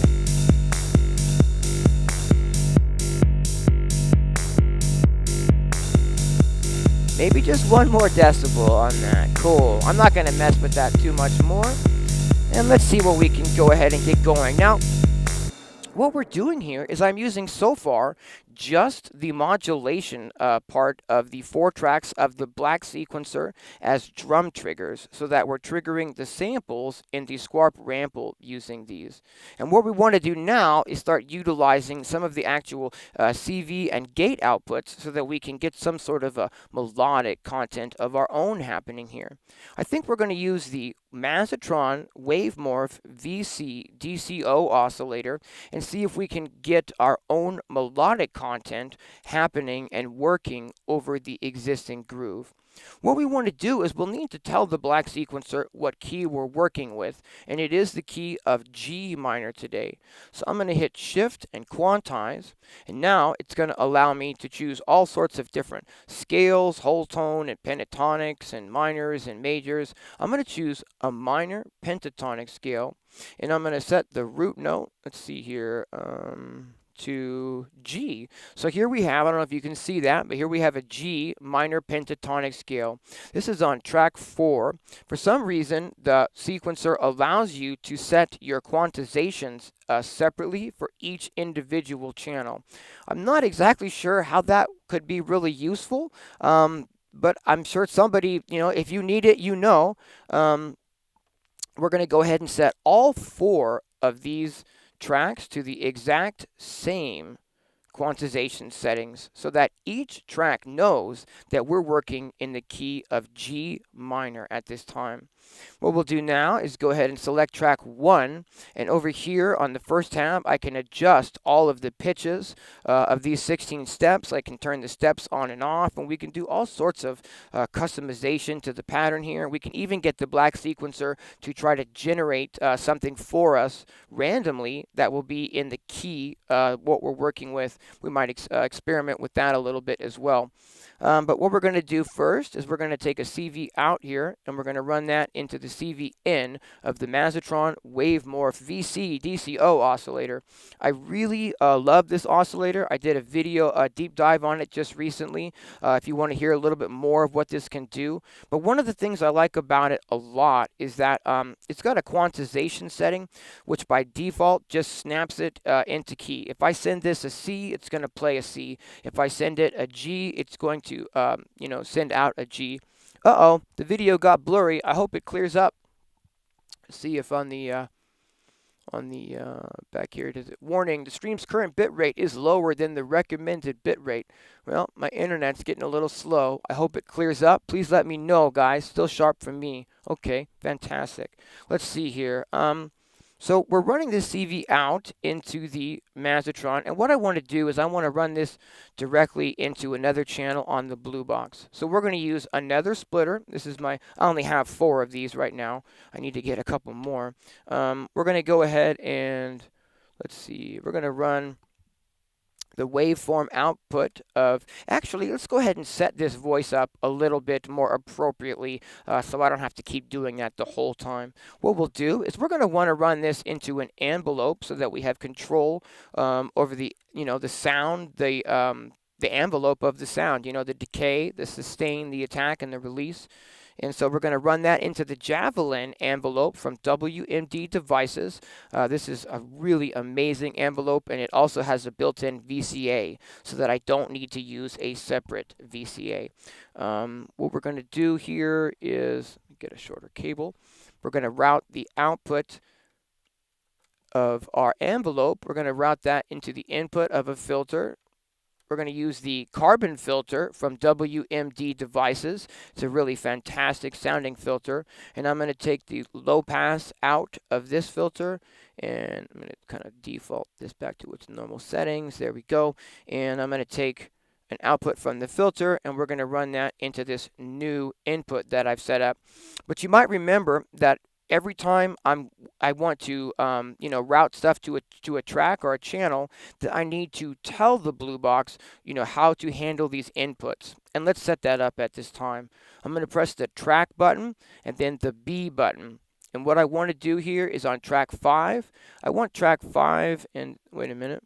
[SPEAKER 1] Maybe just 1 more decibel on that. Cool. I'm not going to mess with that too much more. And let's see what we can go ahead and get going. Now, what we're doing here is I'm using so far just the modulation part of the 4 tracks of the black sequencer as drum triggers, so that we're triggering the samples in the Squarp Rample using these. And what we want to do now is start utilizing some of the actual CV and gate outputs so that we can get some sort of a melodic content of our own happening here. I think we're going to use the Mazatron Wavemorph VC DCO oscillator and see if we can get our own melodic content happening and working over the existing groove. What we want to do is we'll need to tell the black sequencer what key we're working with, and it is the key of G minor today. So I'm going to hit Shift and Quantize, and now it's going to allow me to choose all sorts of different scales, whole tone, and pentatonics, and minors and majors. I'm going to choose a minor pentatonic scale, and I'm going to set the root note, let's see here, to G. So here we have, I don't know if you can see that, but here we have a G minor pentatonic scale. This is on track 4. For some reason, the sequencer allows you to set your quantizations separately for each individual channel. I'm not exactly sure how that could be really useful, but I'm sure somebody, if you need it, we're going to go ahead and set all 4 of these tracks to the exact same quantization settings so that each track knows that we're working in the key of G minor at this time. What we'll do now is go ahead and select track 1, and over here on the first tab I can adjust all of the pitches of these 16 steps. I can turn the steps on and off, and we can do all sorts of customization to the pattern here. We can even get the black sequencer to try to generate something for us randomly that will be in the key what we're working with. We might experiment with that a little bit as well. But what we're going to do first is we're going to take a CV out here, and we're going to run that into the CV in of the Mazatron Wavemorph VC DCO oscillator. I really love this oscillator. I did a video, a deep dive on it just recently, if you want to hear a little bit more of what this can do. But one of the things I like about it a lot is that it's got a quantization setting, which by default just snaps it into key. If I send this a C, it's going to play a C. If I send it a G, it's going to send out a G. Uh-oh, the video got blurry. I hope it clears up. See if on the on the back here. Does it warning? The stream's current bit rate is lower than the recommended bit rate. Well, my internet's getting a little slow. I hope it clears up. Please let me know, guys. Still sharp for me. Okay, fantastic. Let's see here. So we're running this CV out into the Mazatron, and what I want to do is I want to run this directly into another channel on the Bluebox. So we're going to use another splitter. This is I only have 4 of these right now. I need to get a couple more. We're going to go ahead and, let's see, we're going to run the waveform output of, actually, let's go ahead and set this voice up a little bit more appropriately so I don't have to keep doing that the whole time. What we'll do is we're going to want to run this into an envelope so that we have control over the, the sound, the envelope of the sound, the decay, the sustain, the attack, and the release. And so we're going to run that into the Javelin envelope from WMD Devices. This is a really amazing envelope, and it also has a built-in VCA so that I don't need to use a separate VCA. What we're going to do here is get a shorter cable. We're going to route the output of our envelope. We're going to route that into the input of a filter. We're going to use the carbon filter from WMD Devices. It's a really fantastic sounding filter. And I'm going to take the low pass out of this filter. And I'm going to kind of default this back to its normal settings. There we go. And I'm going to take an output from the filter, and we're going to run that into this new input that I've set up. But you might remember that every time I want to route stuff to a track or a channel, that I need to tell the Bluebox how to handle these inputs. And let's set that up at this time. I'm going to press the track button and then the B button. And what I want to do here is on track 5. I want track 5 and wait a minute.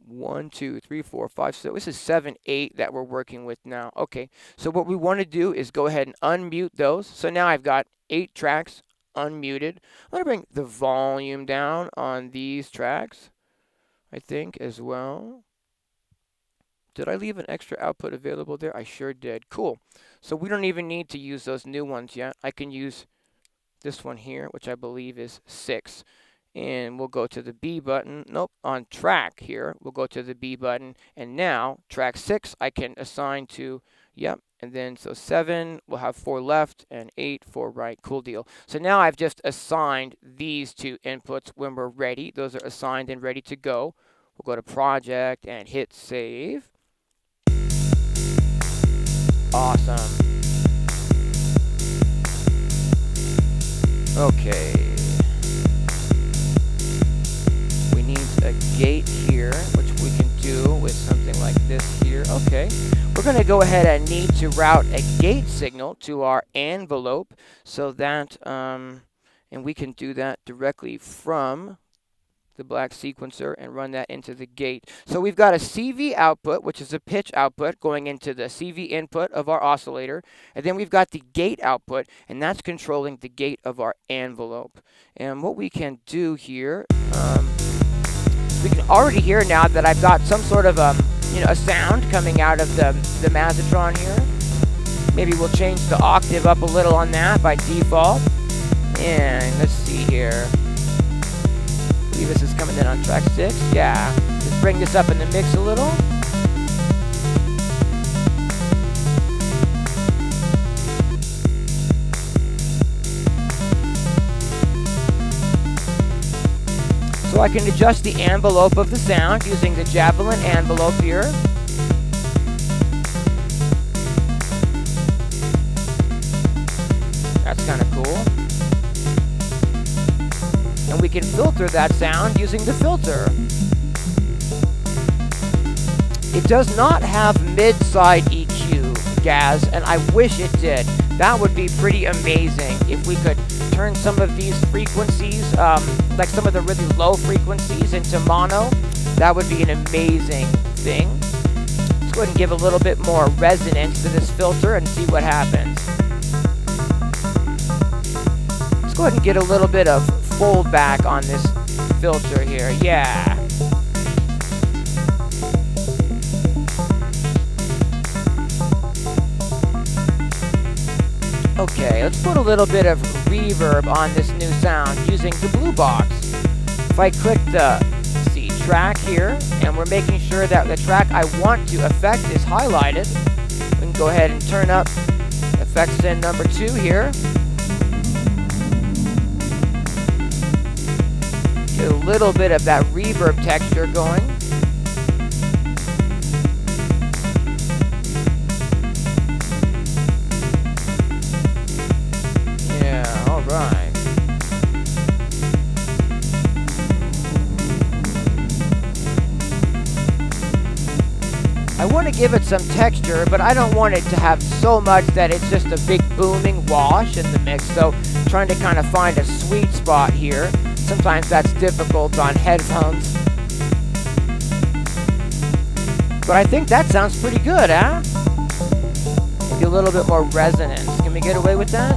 [SPEAKER 1] 1, 2, 3, 4, 5, 6. This is 7, 8 that we're working with now. Okay, so what we want to do is go ahead and unmute those. So now I've got 8 tracks unmuted. I'm going to bring the volume down on these tracks, I think, as well. Did I leave an extra output available there? I sure did. Cool. So we don't even need to use those new ones yet. I can use this one here, which I believe is 6. And we'll go to the B button. Nope, on track here, we'll go to the B button. And now, track 6, I can assign to, yep. And then, so 7, we'll have 4 left, and 8, 4 right. Cool deal. So now I've just assigned these 2 inputs when we're ready. Those are assigned and ready to go. We'll go to Project and hit Save. Awesome. Okay. We need a gate here, which we can do with something like this here. Okay. We're going to go ahead and need to route a gate signal to our envelope so that, and we can do that directly from the black sequencer and run that into the gate. So we've got a CV output, which is a pitch output going into the CV input of our oscillator. And then we've got the gate output, and that's controlling the gate of our envelope. And what we can do here, we can already hear now that I've got some sort of a sound coming out of the Mazatron here. Maybe we'll change the octave up a little on that by default. And let's see here. I believe this is coming in on track 6. Yeah. Let's bring this up in the mix a little. So I can adjust the envelope of the sound using the Javelin envelope here. That's kind of cool. And we can filter that sound using the filter. It does not have mid-side EQ, Gaz, and I wish it did. That would be pretty amazing if we could turn some of these frequencies, like some of the really low frequencies, into mono. That would be an amazing thing. Let's go ahead and give a little bit more resonance to this filter and see what happens. Let's go ahead and get a little bit of fold back on this filter here. Yeah. Okay, let's put a little bit of reverb on this new sound using the Bluebox. if I click the track here, and we're making sure that the track I want to affect is highlighted, we can go ahead and turn up effects in number 2 here. Get a little bit of that reverb texture going. Yeah, all right. I want to give it some texture, but I don't want it to have so much that it's just a big booming wash in the mix. So trying to kind of find a sweet spot here. Sometimes that's difficult on headphones. But I think that sounds pretty good, huh? Maybe a little bit more resonance. Can we get away with that?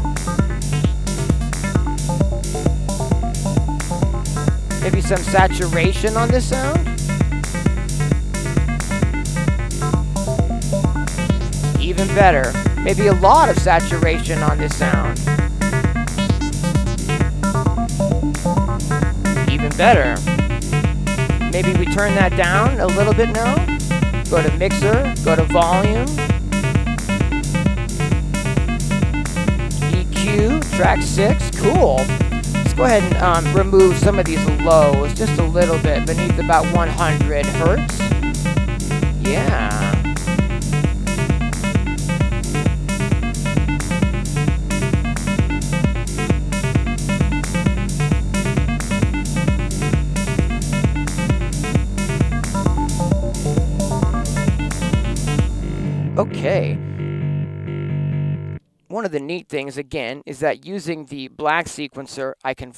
[SPEAKER 1] Maybe some saturation on this sound? Even better. Maybe a lot of saturation on this sound. Even better. Maybe we turn that down a little bit now. Go to mixer, go to volume. EQ, track 6, cool. Let's go ahead and remove some of these lows, just a little bit, beneath about 100 hertz. Yeah. Okay. One of the neat things, again, is that using the black sequencer, I can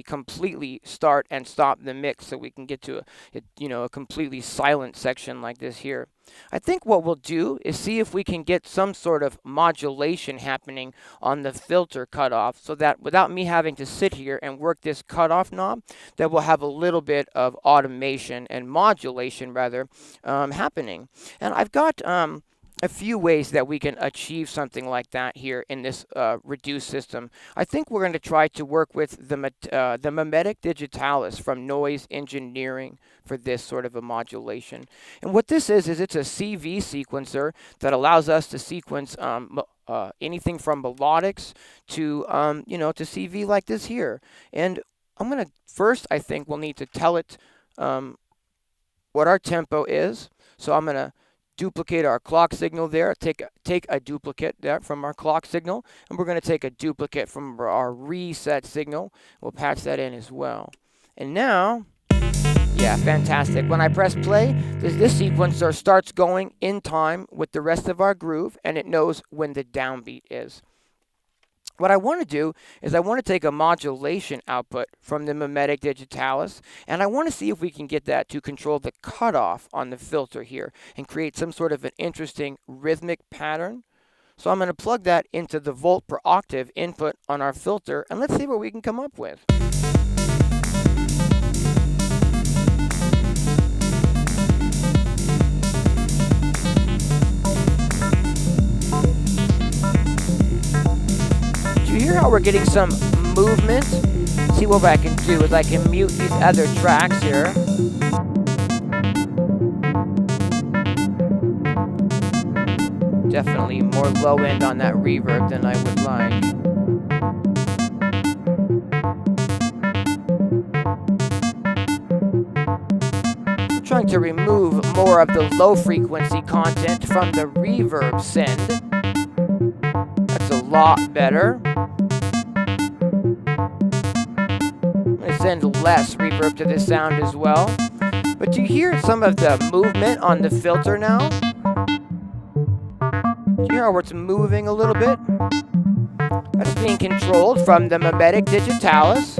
[SPEAKER 1] completely start and stop the mix, so we can get to a completely silent section like this here. I think what we'll do is see if we can get some sort of modulation happening on the filter cutoff, so that without me having to sit here and work this cutoff knob, that we'll have a little bit of automation and modulation rather happening. And I've got a few ways that we can achieve something like that here in this reduced system. I think we're going to try to work with the Melodic Digitalis from Noise Engineering for this sort of a modulation. And what this is it's a CV sequencer that allows us to sequence anything from melodics to to CV like this here. And I'm going to first, I think we'll need to tell it what our tempo is. So I'm going to duplicate our clock signal there, take a duplicate there from our clock signal, and we're going to take a duplicate from our reset signal. We'll patch that in as well. And now, yeah, fantastic. When I press play, this sequencer starts going in time with the rest of our groove, and it knows when the downbeat is. What I want to do is I want to take a modulation output from the Melodic Digitalis, and I want to see if we can get that to control the cutoff on the filter here and create some sort of an interesting rhythmic pattern. So I'm going to plug that into the volt per octave input on our filter, and let's see what we can come up with. You hear how we're getting some movement? See what I can do is I can mute these other tracks here. Definitely more low end on that reverb than I would like. I'm trying to remove more of the low frequency content from the reverb send. That's a lot better. Send less reverb to this sound as well. But do you hear some of the movement on the filter now? Do you hear how it's moving a little bit? That's being controlled from the Melodic Digitalis.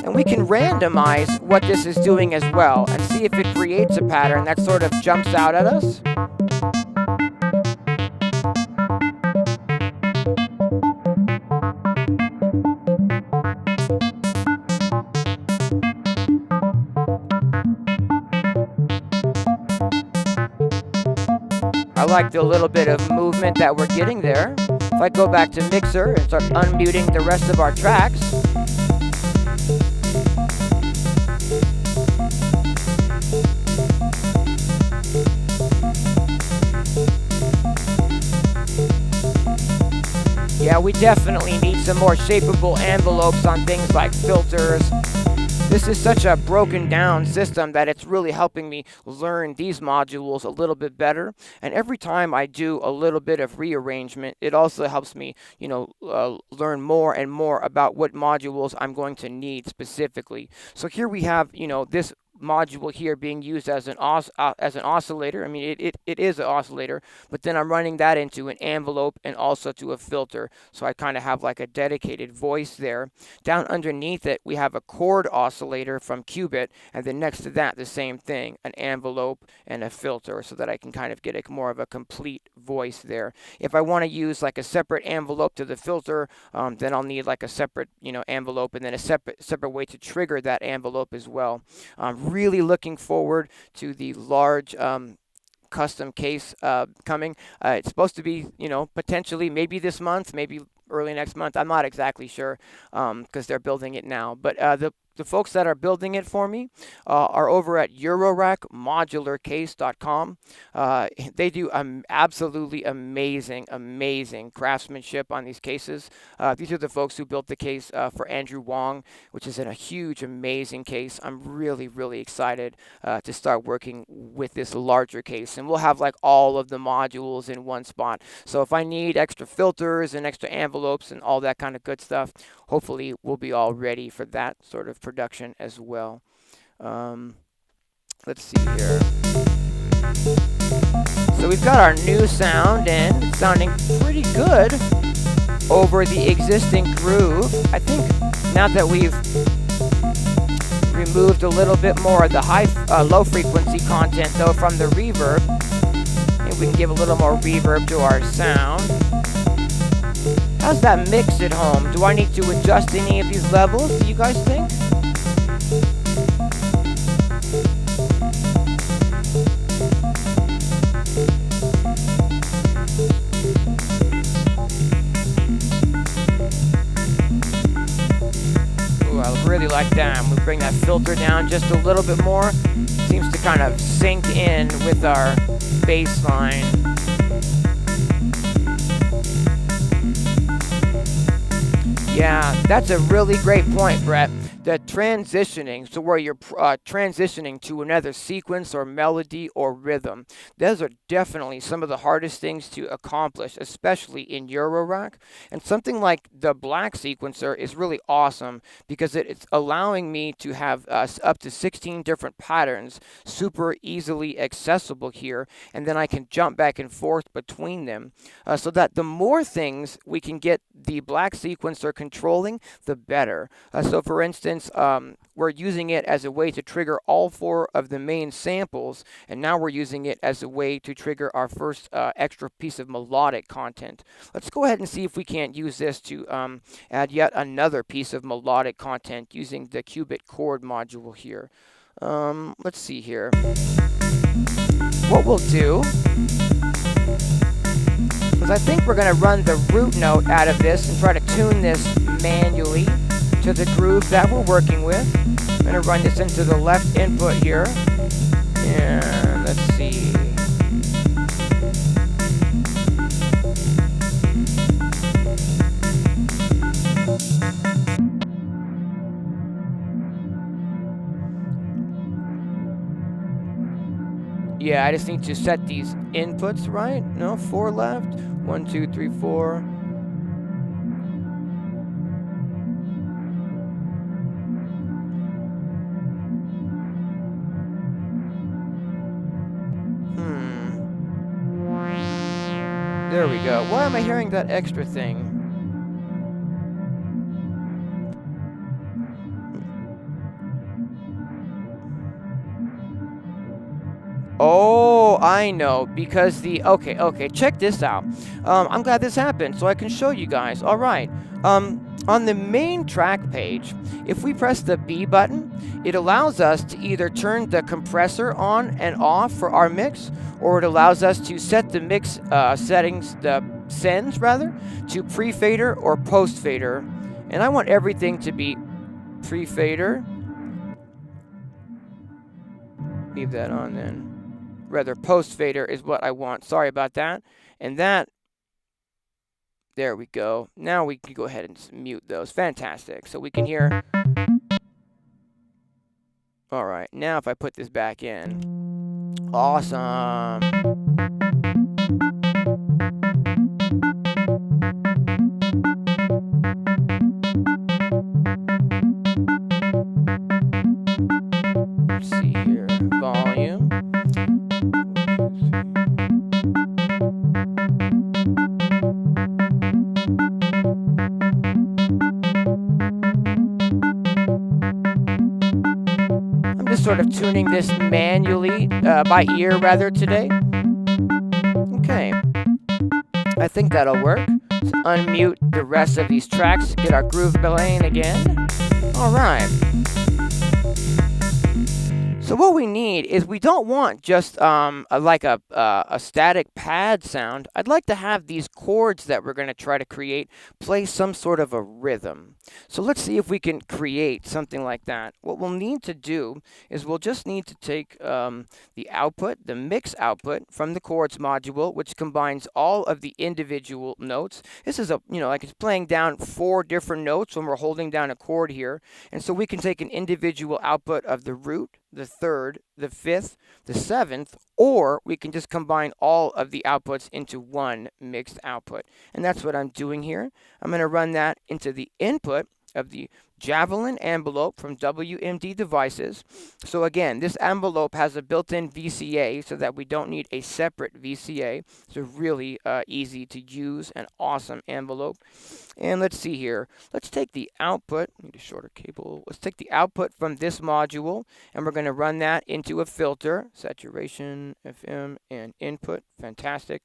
[SPEAKER 1] And we can randomize what this is doing as well and see if it creates a pattern that sort of jumps out at us. I like the little bit of movement that we're getting there. If I go back to mixer and start unmuting the rest of our tracks, Yeah, we definitely need some more shapeable envelopes on things like filters. This is such a broken down system that it's really helping me learn these modules a little bit better. And every time I do a little bit of rearrangement, it also helps me, learn more and more about what modules I'm going to need specifically. So here we have, this module here being used as an oscillator. I mean, it is an oscillator, but then I'm running that into an envelope and also to a filter. So I kind of have like a dedicated voice there. Down underneath it, we have a chord oscillator from Qubit, and then next to that, the same thing, an envelope and a filter, so that I can kind of get more of a complete voice there. If I want to use like a separate envelope to the filter, then I'll need like a separate, envelope, and then a separate way to trigger that envelope as well. Really looking forward to the large custom case coming. It's supposed to be, potentially maybe this month, maybe early next month. I'm not exactly sure because they're building it now. But the folks that are building it for me are over at Eurorack modularcase.com. They do absolutely amazing craftsmanship on these cases. These are the folks who built the case for Andrew Wong, which is a huge, amazing case. I'm really excited to start working with this larger case. And we'll have like all of the modules in one spot. So if I need extra filters and extra envelopes and all that kind of good stuff, hopefully we'll be all ready for that sort of production as well. Let's see here. So we've got our new sound and it's sounding pretty good over the existing groove. I think now that we've removed a little bit more of the low frequency content though from the reverb, maybe we can give a little more reverb to our sound. How's that mix at home? Do I need to adjust any of these levels, do you guys think? Ooh, I really like that. We bring that filter down just a little bit more. Seems to kind of sink in with our bass line. Yeah, that's a really great point, Brett. The transitioning, so where you're transitioning to another sequence or melody or rhythm, those are definitely some of the hardest things to accomplish, especially in Eurorack. And something like the black sequencer is really awesome because it's allowing me to have up to 16 different patterns super easily accessible here, and then I can jump back and forth between them so that the more things we can get the black sequencer controlling, the better. So for instance, we're using it as a way to trigger all 4 of the main samples, and now we're using it as a way to trigger our first extra piece of melodic content. Let's go ahead and see if we can't use this to add yet another piece of melodic content using the Qubit chord module here. Let's see here. What we'll do is I think we're going to run the root note out of this and try to tune this manually to the groove that we're working with. I'm going to run this into the left input here. And let's see. Yeah, I just need to set these inputs right. No, 4 left. 1, 2, 3, 4. There we go. Why am I hearing that extra thing? Oh, I know, because okay, check this out. I'm glad this happened, so I can show you guys. All right. On the main track page, if we press the B button, it allows us to either turn the compressor on and off for our mix, or it allows us to set the mix settings, the sends rather, to pre-fader or post-fader. And I want everything to be pre-fader. Leave that on then. Rather, post-fader is what I want. Sorry about that. And that There we go. Now we can go ahead and mute those. Fantastic. So we can hear. All right. Now if I put this back in. Awesome. Let's see here. Volume. I'm just sort of tuning this manually, by ear rather, today. Okay. I think that'll work. Let's unmute the rest of these tracks, get our groove playing again. All right. So what we need is, we don't want just like a static pad sound. I'd like to have these chords that we're going to try to create play some sort of a rhythm. So let's see if we can create something like that. What we'll need to do is we'll just need to take the output, the mix output from the chords module, which combines all of the individual notes. This is like it's playing down 4 different notes when we're holding down a chord here. And so we can take an individual output of the root, the 3rd, the 5th, the 7th, or we can just combine all of the outputs into one mixed output. And that's what I'm doing here. I'm going to run that into the input of the Javelin envelope from WMD Devices. So again, this envelope has a built-in VCA so that we don't need a separate VCA. It's a really easy to use and awesome envelope. And let's see here. Let's take the output. Need a shorter cable. Let's take the output from this module, and we're going to run that into a filter. Saturation, FM, and input. Fantastic.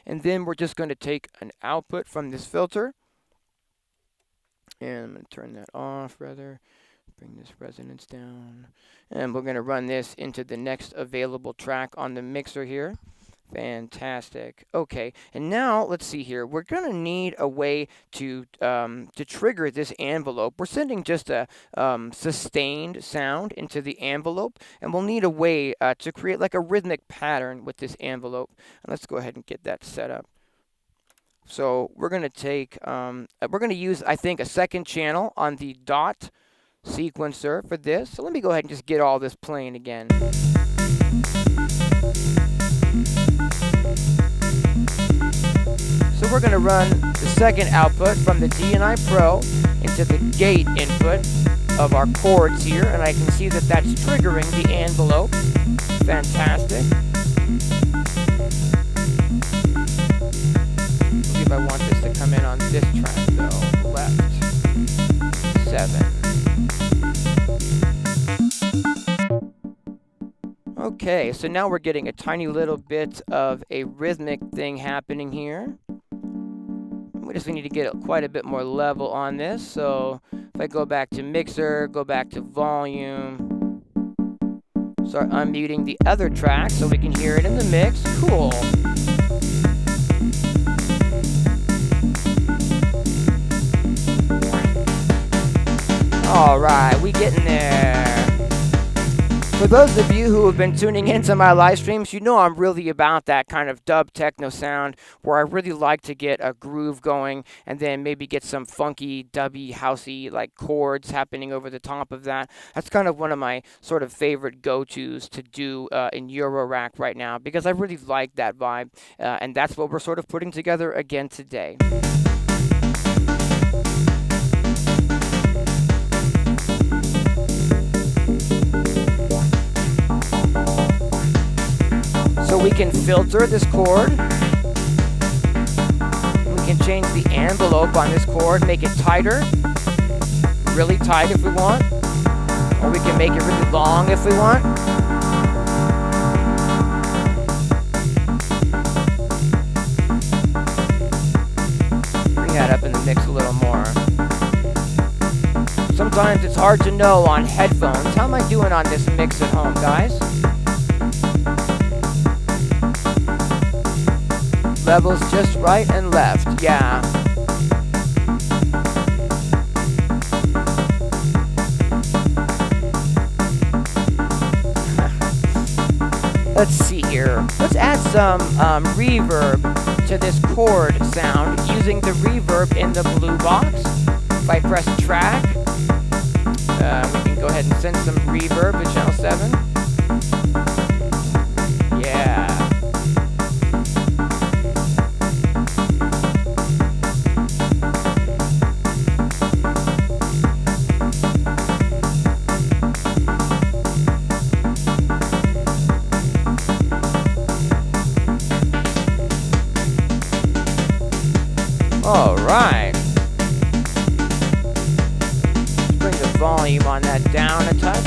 [SPEAKER 1] And then we're just going to take an output from this filter. And I'm going to turn that off, rather. Bring this resonance down. And we're going to run this into the next available track on the mixer here. Fantastic. Okay, and now let's see here. We're going to need a way to trigger this envelope. We're sending just a sustained sound into the envelope, and we'll need a way to create like a rhythmic pattern with this envelope. And let's go ahead and get that set up. So we're going to take, we're going to use, I think, a second channel on the dot sequencer for this. So let me go ahead and just get all this playing again. So we're going to run the second output from the D&I Pro into the gate input of our chords here, and I can see that that's triggering the envelope. Fantastic. I believe I want this to come in on this track though. Left 7. Okay, so now we're getting a tiny little bit of a rhythmic thing happening here. We just need to get quite a bit more level on this. So if I go back to mixer, go back to volume, start unmuting the other track so we can hear it in the mix. Cool. All right, we getting there. For those of you who have been tuning into my live streams, you know I'm really about that kind of dub techno sound where I really like to get a groove going and then maybe get some funky, dubby, housey like chords happening over the top of that. That's kind of one of my sort of favorite go-tos to do in Eurorack right now because I really like that vibe, and that's what we're sort of putting together again today. So we can filter this chord. We can change the envelope on this chord, make it tighter, really tight if we want, or we can make it really long if we want. Bring that up in the mix a little more. Sometimes it's hard to know on headphones. How am I doing on this mix at home, guys? Levels just right and left, yeah. Let's see here. Let's add some reverb to this chord sound using the reverb in the Bluebox. If I press track, we can go ahead and send some reverb to channel 7. Yeah. All right. Bring the volume on that down a touch.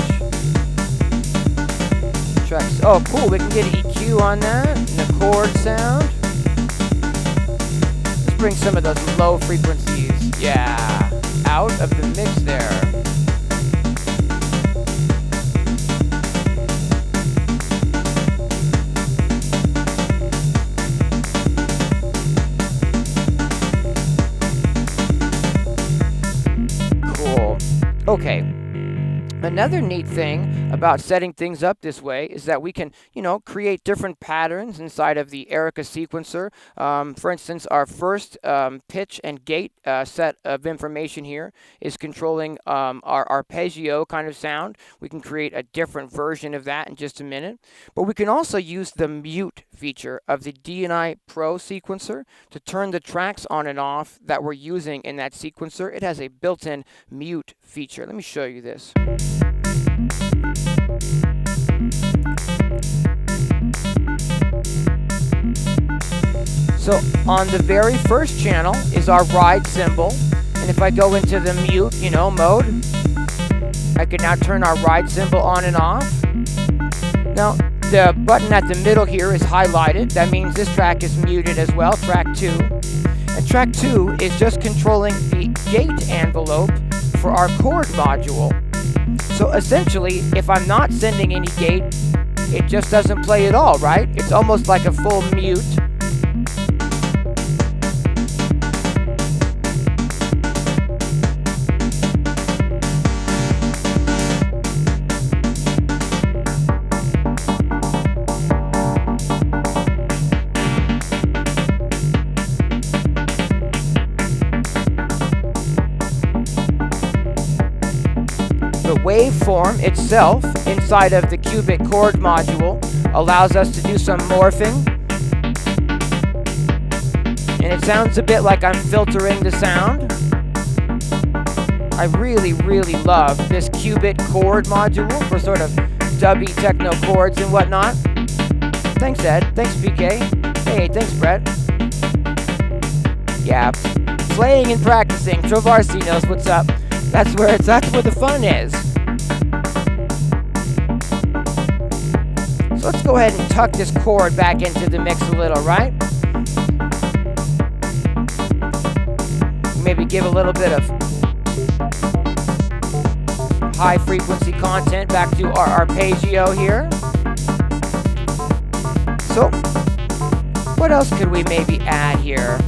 [SPEAKER 1] Tracks. Oh, cool. We can get EQ on that and the chord sound. Let's bring some of those low frequencies, yeah, out of the mix there. Okay, another neat thing about setting things up this way is that we can, create different patterns inside of the Erica sequencer. For instance, our first pitch and gate set of information here is controlling our arpeggio kind of sound. We can create a different version of that in just a minute. But we can also use the mute feature of the D&I Pro sequencer to turn the tracks on and off that we're using in that sequencer. It has a built-in mute feature. Let me show you this. So on the very first channel is our ride cymbal, and if I go into the mute, mode, I can now turn our ride cymbal on and off. Now, the button at the middle here is highlighted. That means this track is muted as well, track 2. And track 2 is just controlling the gate envelope for our chord module. So essentially, if I'm not sending any gate, it just doesn't play at all, right? It's almost like a full mute. The waveform itself inside of the cubic chord module allows us to do some morphing. And it sounds a bit like I'm filtering the sound. I really, really love this cubic chord module for sort of dubby techno chords and whatnot. Thanks, Ed. Thanks, BK. Hey, thanks, Brett. Yeah, playing and practicing. Trovarsi knows what's up. That's where the fun is. So let's go ahead and tuck this chord back into the mix a little, right? Maybe give a little bit of high frequency content back to our arpeggio here. So, what else could we maybe add here?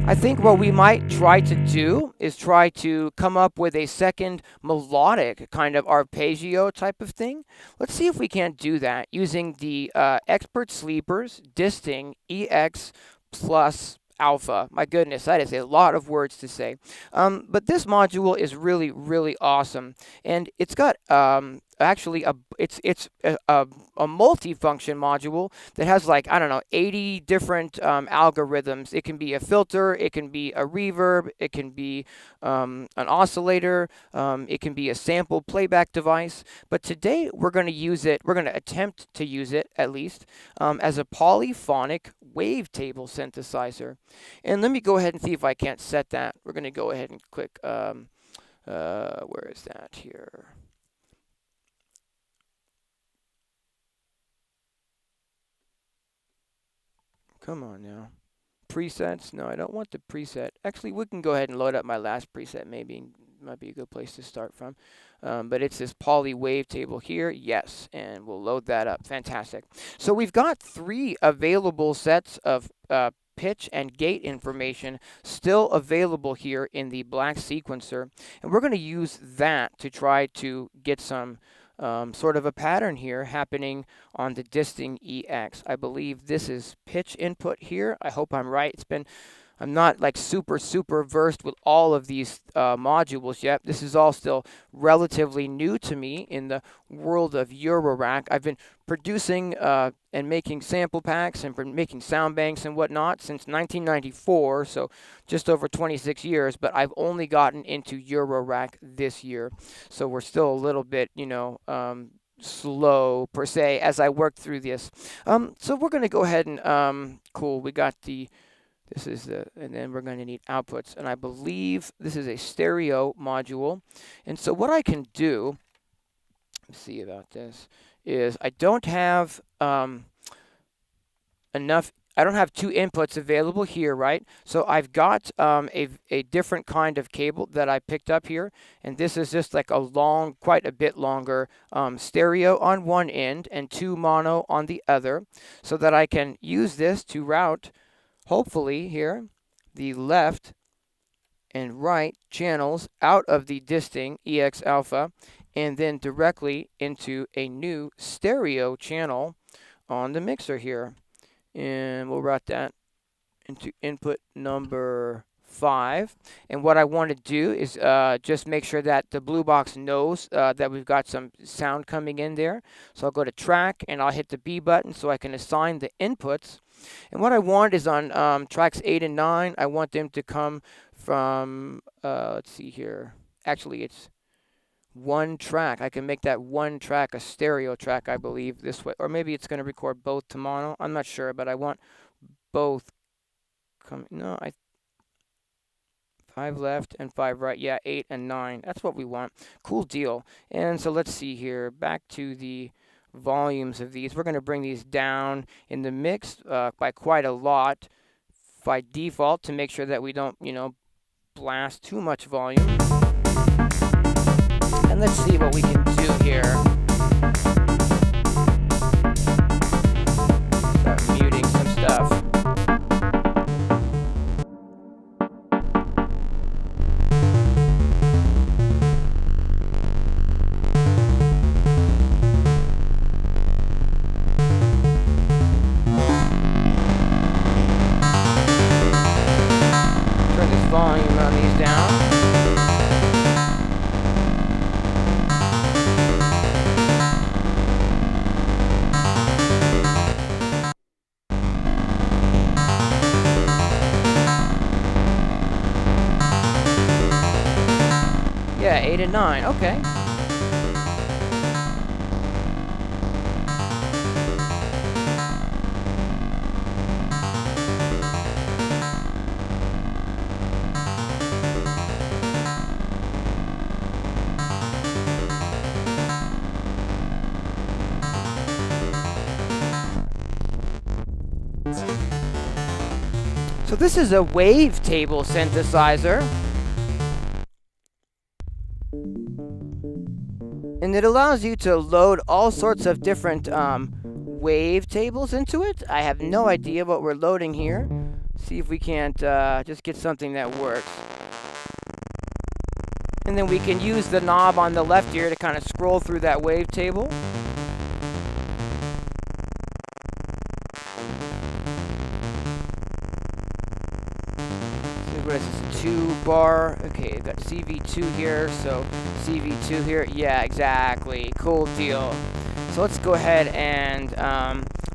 [SPEAKER 1] I think what we might try to do is try to come up with a second melodic kind of arpeggio type of thing. Let's see if we can't do that using the Expert Sleepers Disting EX Plus Alpha. My goodness, that is a lot of words to say. But this module is really, really awesome. And it's got actually it's a multi-function module that has, like, I don't know, 80 different algorithms. It can be a filter, it can be a reverb, it can be an oscillator, it can be a sample playback device. But today we're going to use it, we're going to attempt to use it at least, as a polyphonic wavetable synthesizer. And let me go ahead and see if I can't set that. We're going to go ahead and click, where is that here? Come on now. Presets? No, I don't want the preset. Actually, we can go ahead and load up my last preset. Maybe might be a good place to start from. But it's this poly wavetable here. Yes, and we'll load that up. Fantastic. So we've got 3 available sets of pitch and gate information still available here in the black sequencer. And we're going to use that to try to get some sort of a pattern here happening on the disting EX. I believe this is pitch input here. I hope I'm right. I'm not like super versed with all of these modules yet. This is all still relatively new to me in the world of Eurorack. I've been producing and making sample packs and making sound banks and whatnot since 1994, so just over 26 years, but I've only gotten into Eurorack this year. So we're still a little bit, slow per se as I work through this. So we're going to go ahead and, cool, we got this is and then we're going to need outputs. And I believe this is a stereo module. And so what I can do, let's see about this, is I don't have I don't have two inputs available here, right? So I've got a different kind of cable that I picked up here. And this is just like quite a bit longer stereo on one end and two mono on the other, so that I can use this to route, hopefully here, the left and right channels out of the disting EX alpha and then directly into a new stereo channel on the mixer here. And we'll route that into input number 5. And what I want to do is just make sure that the Bluebox knows that we've got some sound coming in there. So I'll go to track and I'll hit the B button so I can assign the inputs. And what I want is on tracks 8 and 9, I want them to come from, let's see here. Actually, it's one track. I can make that one track a stereo track, I believe, this way. Or maybe it's going to record both to mono. I'm not sure, but I want both coming. No, 5 left and 5 right. Yeah, 8 and 9. That's what we want. Cool deal. And so let's see here. Back to the volumes of these. We're going to bring these down in the mix by quite a lot by default to make sure that we don't, blast too much volume. And let's see what we can do here. Start muting some stuff. Turn this volume on these down. Yeah, 8 and 9. Okay. So this is a wavetable synthesizer. And it allows you to load all sorts of different wavetables into it. I have no idea what we're loading here. See if we can't just get something that works. And then we can use the knob on the left here to kind of scroll through that wavetable. What is this, 2 bar? Okay, I've got CV2 here, so CV2 here. Yeah, exactly. Cool deal. So let's go ahead and,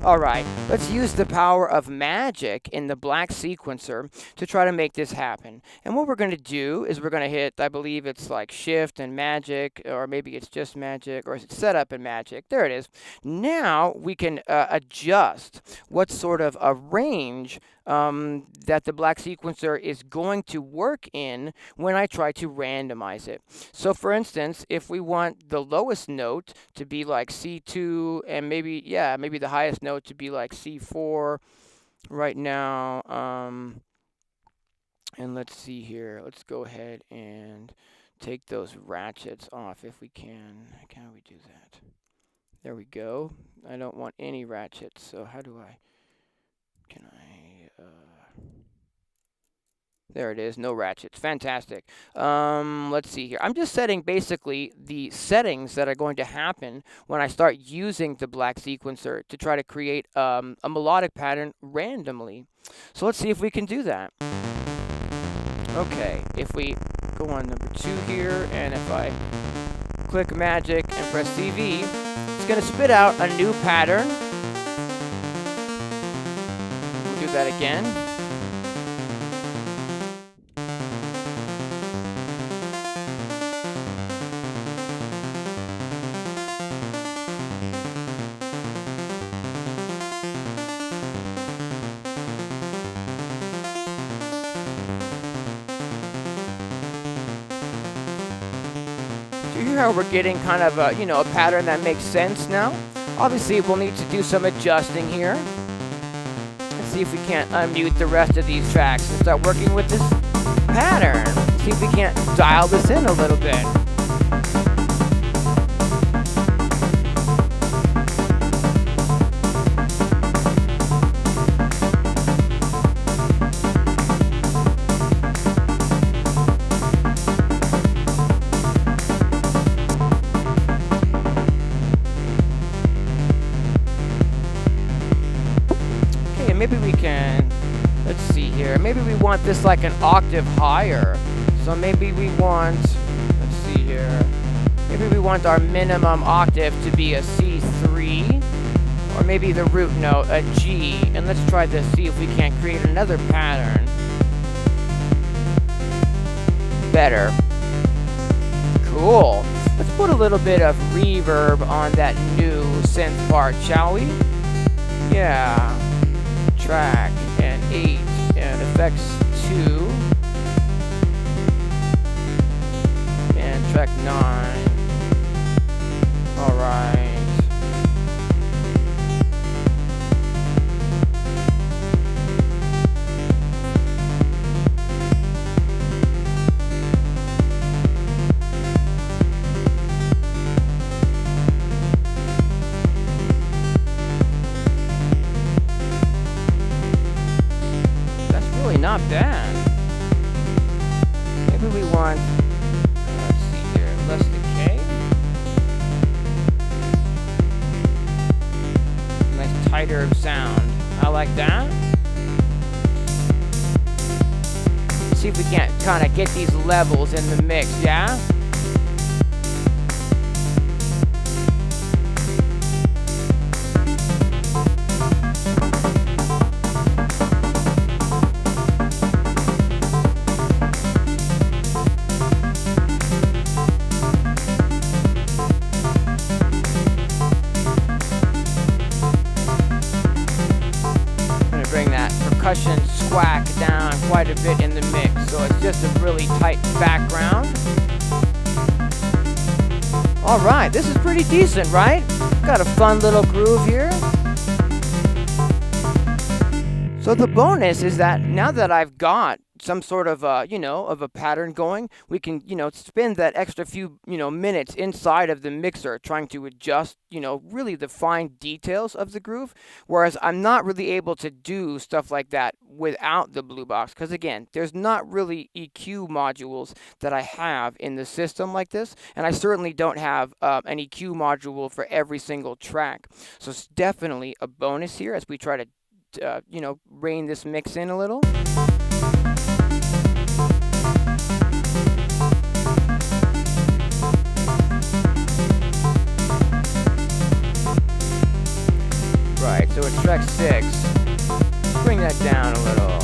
[SPEAKER 1] alright, let's use the power of magic in the black sequencer to try to make this happen. And what we're going to do is we're going to hit, I believe it's like shift and magic, or maybe it's just magic, or is it setup and magic? There it is. Now we can adjust what sort of a range that the black sequencer is going to work in when I try to randomize it. So for instance, if we want the lowest note to be like C2 and maybe the highest note to be like C4 right now, and let's see here, let's go ahead and take those ratchets off if we can. How can we do that? There we go. I don't want any ratchets, so how do I, There it is, no ratchets. Fantastic. Let's see here. I'm just setting basically the settings that are going to happen when I start using the black sequencer to try to create a melodic pattern randomly. So let's see if we can do that. Okay, if we go on number 2 here, and if I click magic and press CV, it's going to spit out a new pattern. We'll do that again. How we're getting kind of a, a pattern that makes sense now. Obviously, we'll need to do some adjusting here. Let's see if we can't unmute the rest of these tracks and start working with this pattern. See if we can't dial this in a little bit. Maybe we can, let's see here, maybe we want this like an octave higher. So maybe we want, let's see here, maybe we want our minimum octave to be a C3, or maybe the root note, a G. And let's try to see if we can't create another pattern. Better. Cool. Let's put a little bit of reverb on that new synth part, shall we? Yeah. Track and 8 and effects 2 and track 9. All right. Not bad. Maybe we want, let's see here, less decay. Nice tighter sound. I like that. See if we can't kind of get these levels in the mix, yeah? Percussion squack down quite a bit in the mix, so it's just a really tight background. Alright, this is pretty decent, right? Got a fun little groove here. So the bonus is that now that I've got some sort of of a pattern going, we can, spend that extra few, minutes inside of the mixer trying to adjust, really the fine details of the groove. Whereas I'm not really able to do stuff like that without the Bluebox, because again, there's not really EQ modules that I have in the system like this, and I certainly don't have an EQ module for every single track. So it's definitely a bonus here as we try to, rein this mix in a little. Right, so it's track 6. Let's bring that down a little.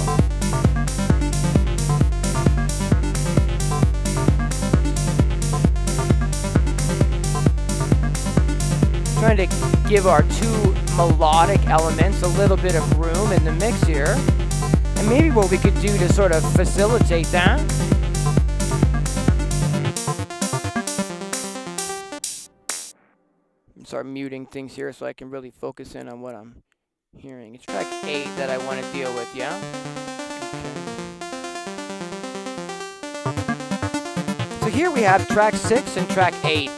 [SPEAKER 1] Trying to give our two melodic elements a little bit of room in the mix here. And maybe what we could do to sort of facilitate that. Start muting things here so I can really focus in on what I'm hearing. It's track 8 that I want to deal with, yeah? Okay. So here we have track 6 and track 8,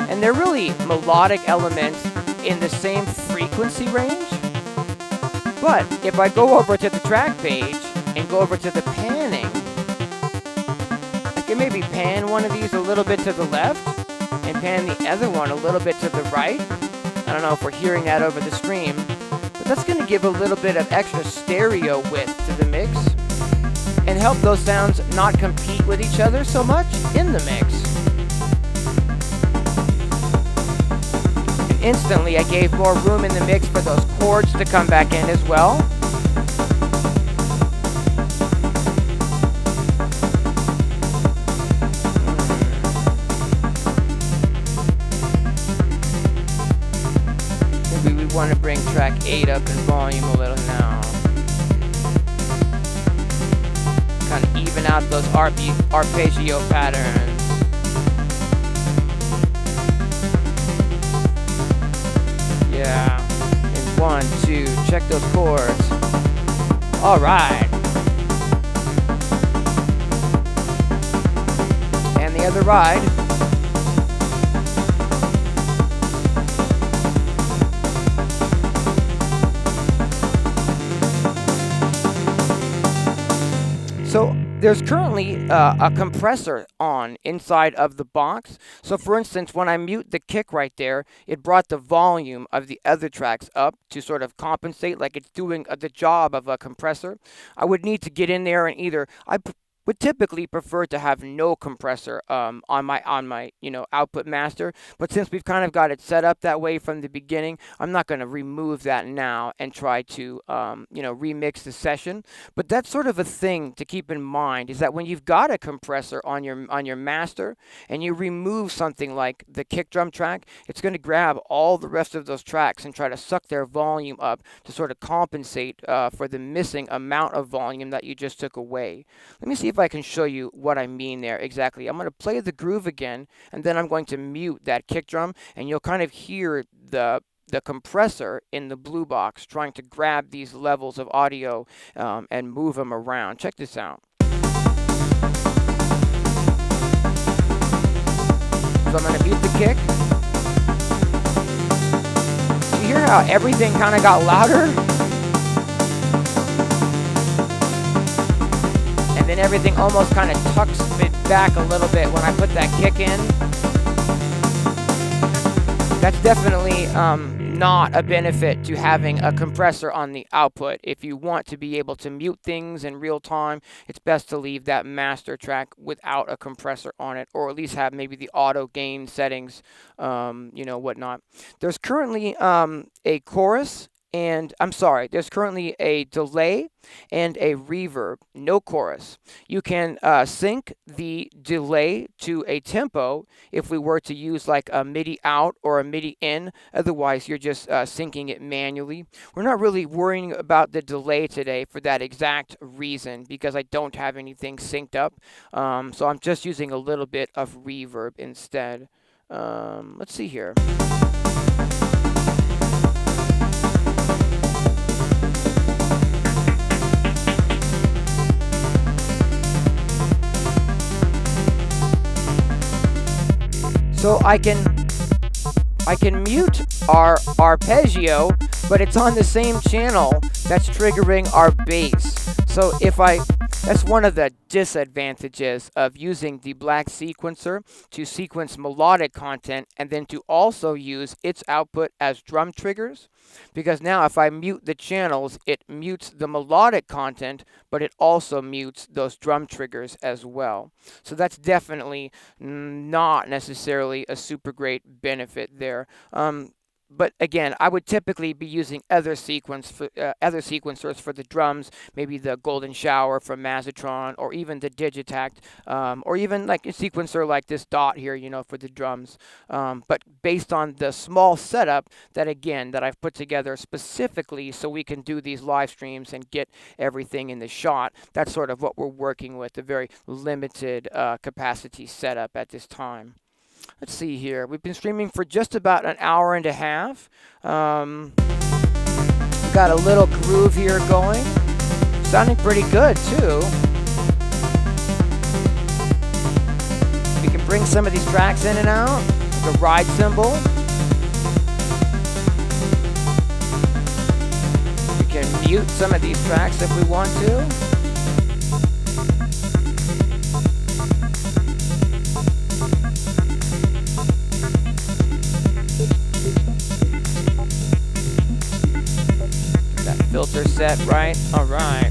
[SPEAKER 1] and they're really melodic elements in the same frequency range. But if I go over to the track page and go over to the panning, can maybe pan one of these a little bit to the left and pan the other one a little bit to the right. I don't know if we're hearing that over the stream, but that's going to give a little bit of extra stereo width to the mix and help those sounds not compete with each other so much in the mix. And instantly, I gave more room in the mix for those chords to come back in as well. Maybe we want to bring track 8 up in volume a little now. Kind of even out those arpeggio patterns. Yeah. And 1, 2, check those chords. All right. And the other ride. So there's currently a compressor on inside of the box. So for instance, when I mute the kick right there, it brought the volume of the other tracks up to sort of compensate, like it's doing the job of a compressor. I would need to get in there and either, would typically prefer to have no compressor on my output master, but since we've kind of got it set up that way from the beginning, I'm not going to remove that now and try to remix the session. But that's sort of a thing to keep in mind, is that when you've got a compressor on your master and you remove something like the kick drum track, it's going to grab all the rest of those tracks and try to suck their volume up to sort of compensate for the missing amount of volume that you just took away. Let me see if I can show you what I mean there exactly. I'm going to play the groove again, and then I'm going to mute that kick drum, and you'll kind of hear the compressor in the Bluebox trying to grab these levels of audio and move them around. Check this out. So I'm going to mute the kick. You hear how everything kind of got louder? And then everything almost kind of tucks it back a little bit when I put that kick in. That's definitely not a benefit to having a compressor on the output. If you want to be able to mute things in real time, it's best to leave that master track without a compressor on it, or at least have maybe the auto gain settings, whatnot. There's currently a chorus. And I'm sorry, there's currently a delay and a reverb, no chorus. You can sync the delay to a tempo if we were to use like a MIDI out or a MIDI in. Otherwise, you're just syncing it manually. We're not really worrying about the delay today for that exact reason, because I don't have anything synced up. So I'm just using a little bit of reverb instead. Let's see here. So I can mute our arpeggio, but it's on the same channel that's triggering our bass. So that's one of the disadvantages of using the black sequencer to sequence melodic content and then to also use its output as drum triggers. Because now if I mute the channels, it mutes the melodic content, but it also mutes those drum triggers as well. So that's definitely not necessarily a super great benefit there. But again, I would typically be using other sequencers for the drums, maybe the Golden Shower from Mazatron, or even the Digitact, or even like a sequencer like this Dot here, for the drums. But based on the small setup that I've put together specifically so we can do these live streams and get everything in the shot, that's sort of what we're working with, a very limited capacity setup at this time. Let's see here. We've been streaming for just about an hour and a half. We've got a little groove here going. Sounding pretty good, too. We can bring some of these tracks in and out. The ride cymbal. We can mute some of these tracks if we want to. compressor set right. All right.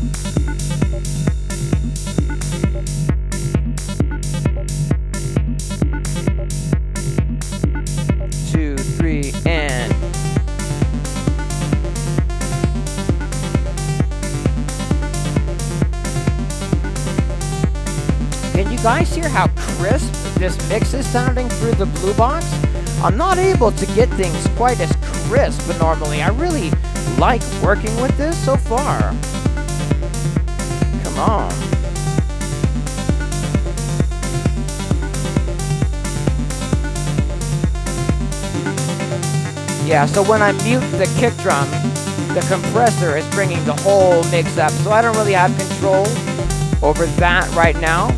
[SPEAKER 1] Two, three, and can you guys hear how crisp this mix is sounding through the Bluebox? I'm not able to get things quite as crisp normally. I really like working with this so far. Come on. Yeah, so when I mute the kick drum, the compressor is bringing the whole mix up. So I don't really have control over that right now.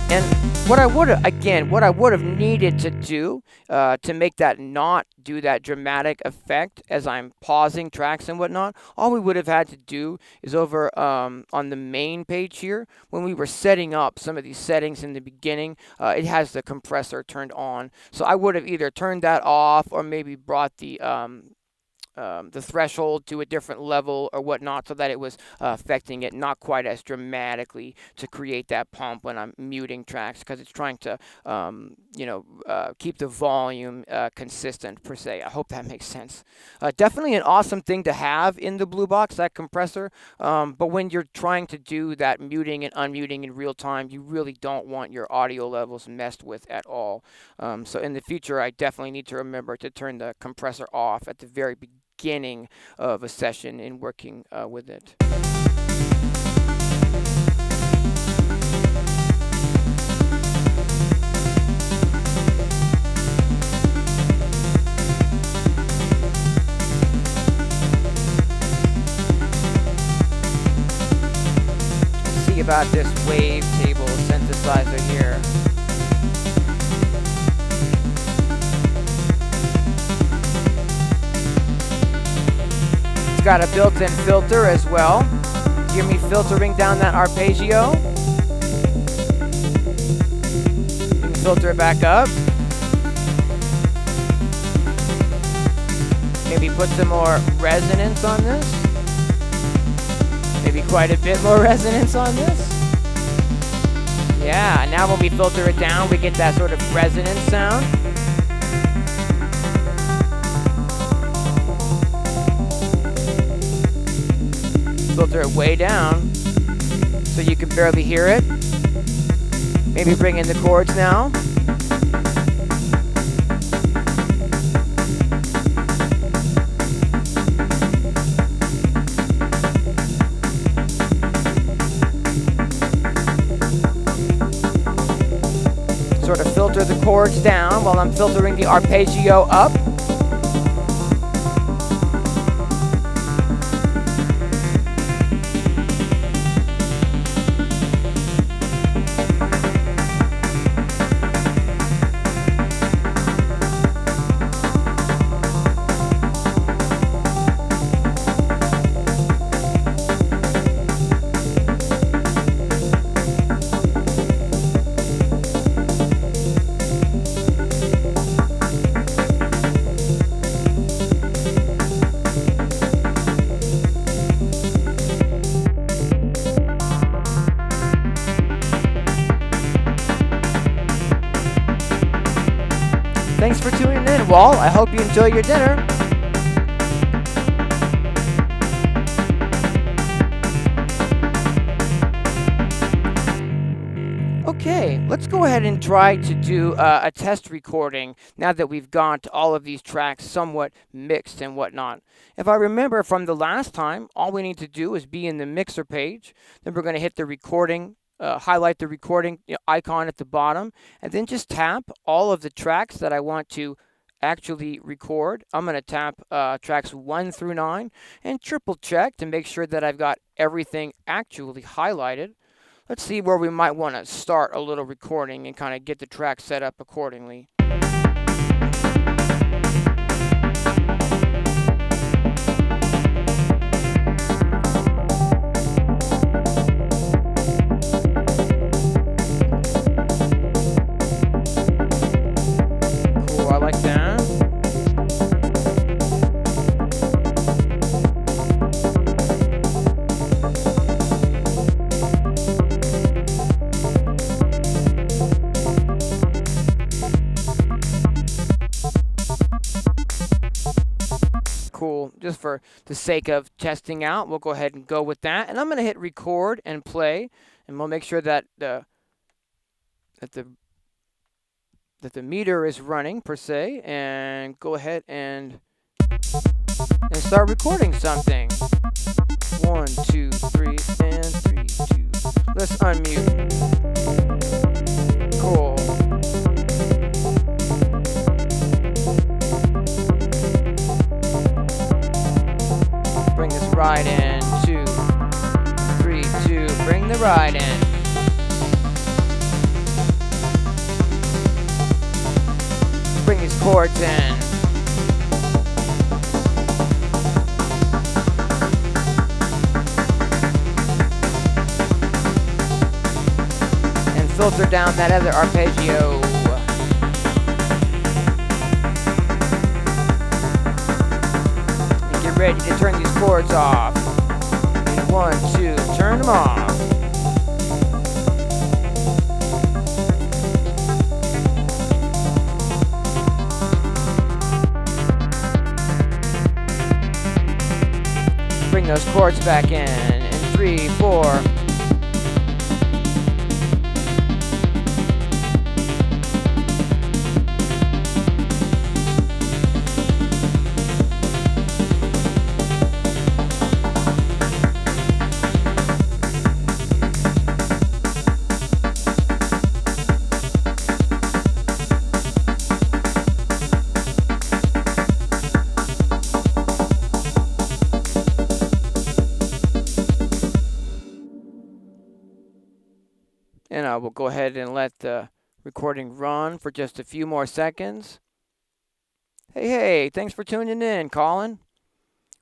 [SPEAKER 1] And what I would have needed to do to make that not do that dramatic effect as I'm pausing tracks and whatnot, all we would have had to do is over on the main page here, when we were setting up some of these settings in the beginning, it has the compressor turned on. So I would have either turned that off or maybe brought the threshold to a different level or whatnot, so that it was affecting it not quite as dramatically to create that pump when I'm muting tracks, because it's trying to keep the volume consistent per se. I hope that makes sense. Definitely an awesome thing to have in the Bluebox, that compressor, but when you're trying to do that muting and unmuting in real time, you really don't want your audio levels messed with at all. So in the future, I definitely need to remember to turn the compressor off at the very beginning of a session in working with it. Let's see about this wavetable synthesizer here. It's got a built-in filter as well. Hear me filtering down that arpeggio. Let me filter it back up. Maybe put some more resonance on this. Maybe quite a bit more resonance on this. Yeah, now when we filter it down, we get that sort of resonance sound. Filter it way down so you can barely hear it. Maybe bring in the chords now. Sort of filter the chords down while I'm filtering the arpeggio up. Thanks for tuning in, Wall. I hope you enjoy your dinner. Okay, let's go ahead and try to do a test recording now that we've got all of these tracks somewhat mixed and whatnot. If I remember from the last time, all we need to do is be in the mixer page. Then we're going to hit the recording, highlight the recording icon at the bottom, and then just tap all of the tracks that I want to actually record. I'm going to tap tracks 1 through 9 and triple check to make sure that I've got everything actually highlighted. Let's see where we might want to start a little recording and kind of get the track set up accordingly. Cool, I like that. cool. Just for the sake of testing out, we'll go ahead and go with that. And I'm going to hit record and play, and we'll make sure that the meter is running per se, and go ahead and start recording something. 1, 2, 3, and 3, 2. Let's unmute. Cool. Bring this ride in. 2, 3, 2. Bring the ride in. Bring these chords in. And filter down that other arpeggio. And get ready to turn these chords off. 1, 2, turn them off. Bring those chords back in. And 3, 4. And I will go ahead and let the recording run for just a few more seconds. Hey, thanks for tuning in, Colin.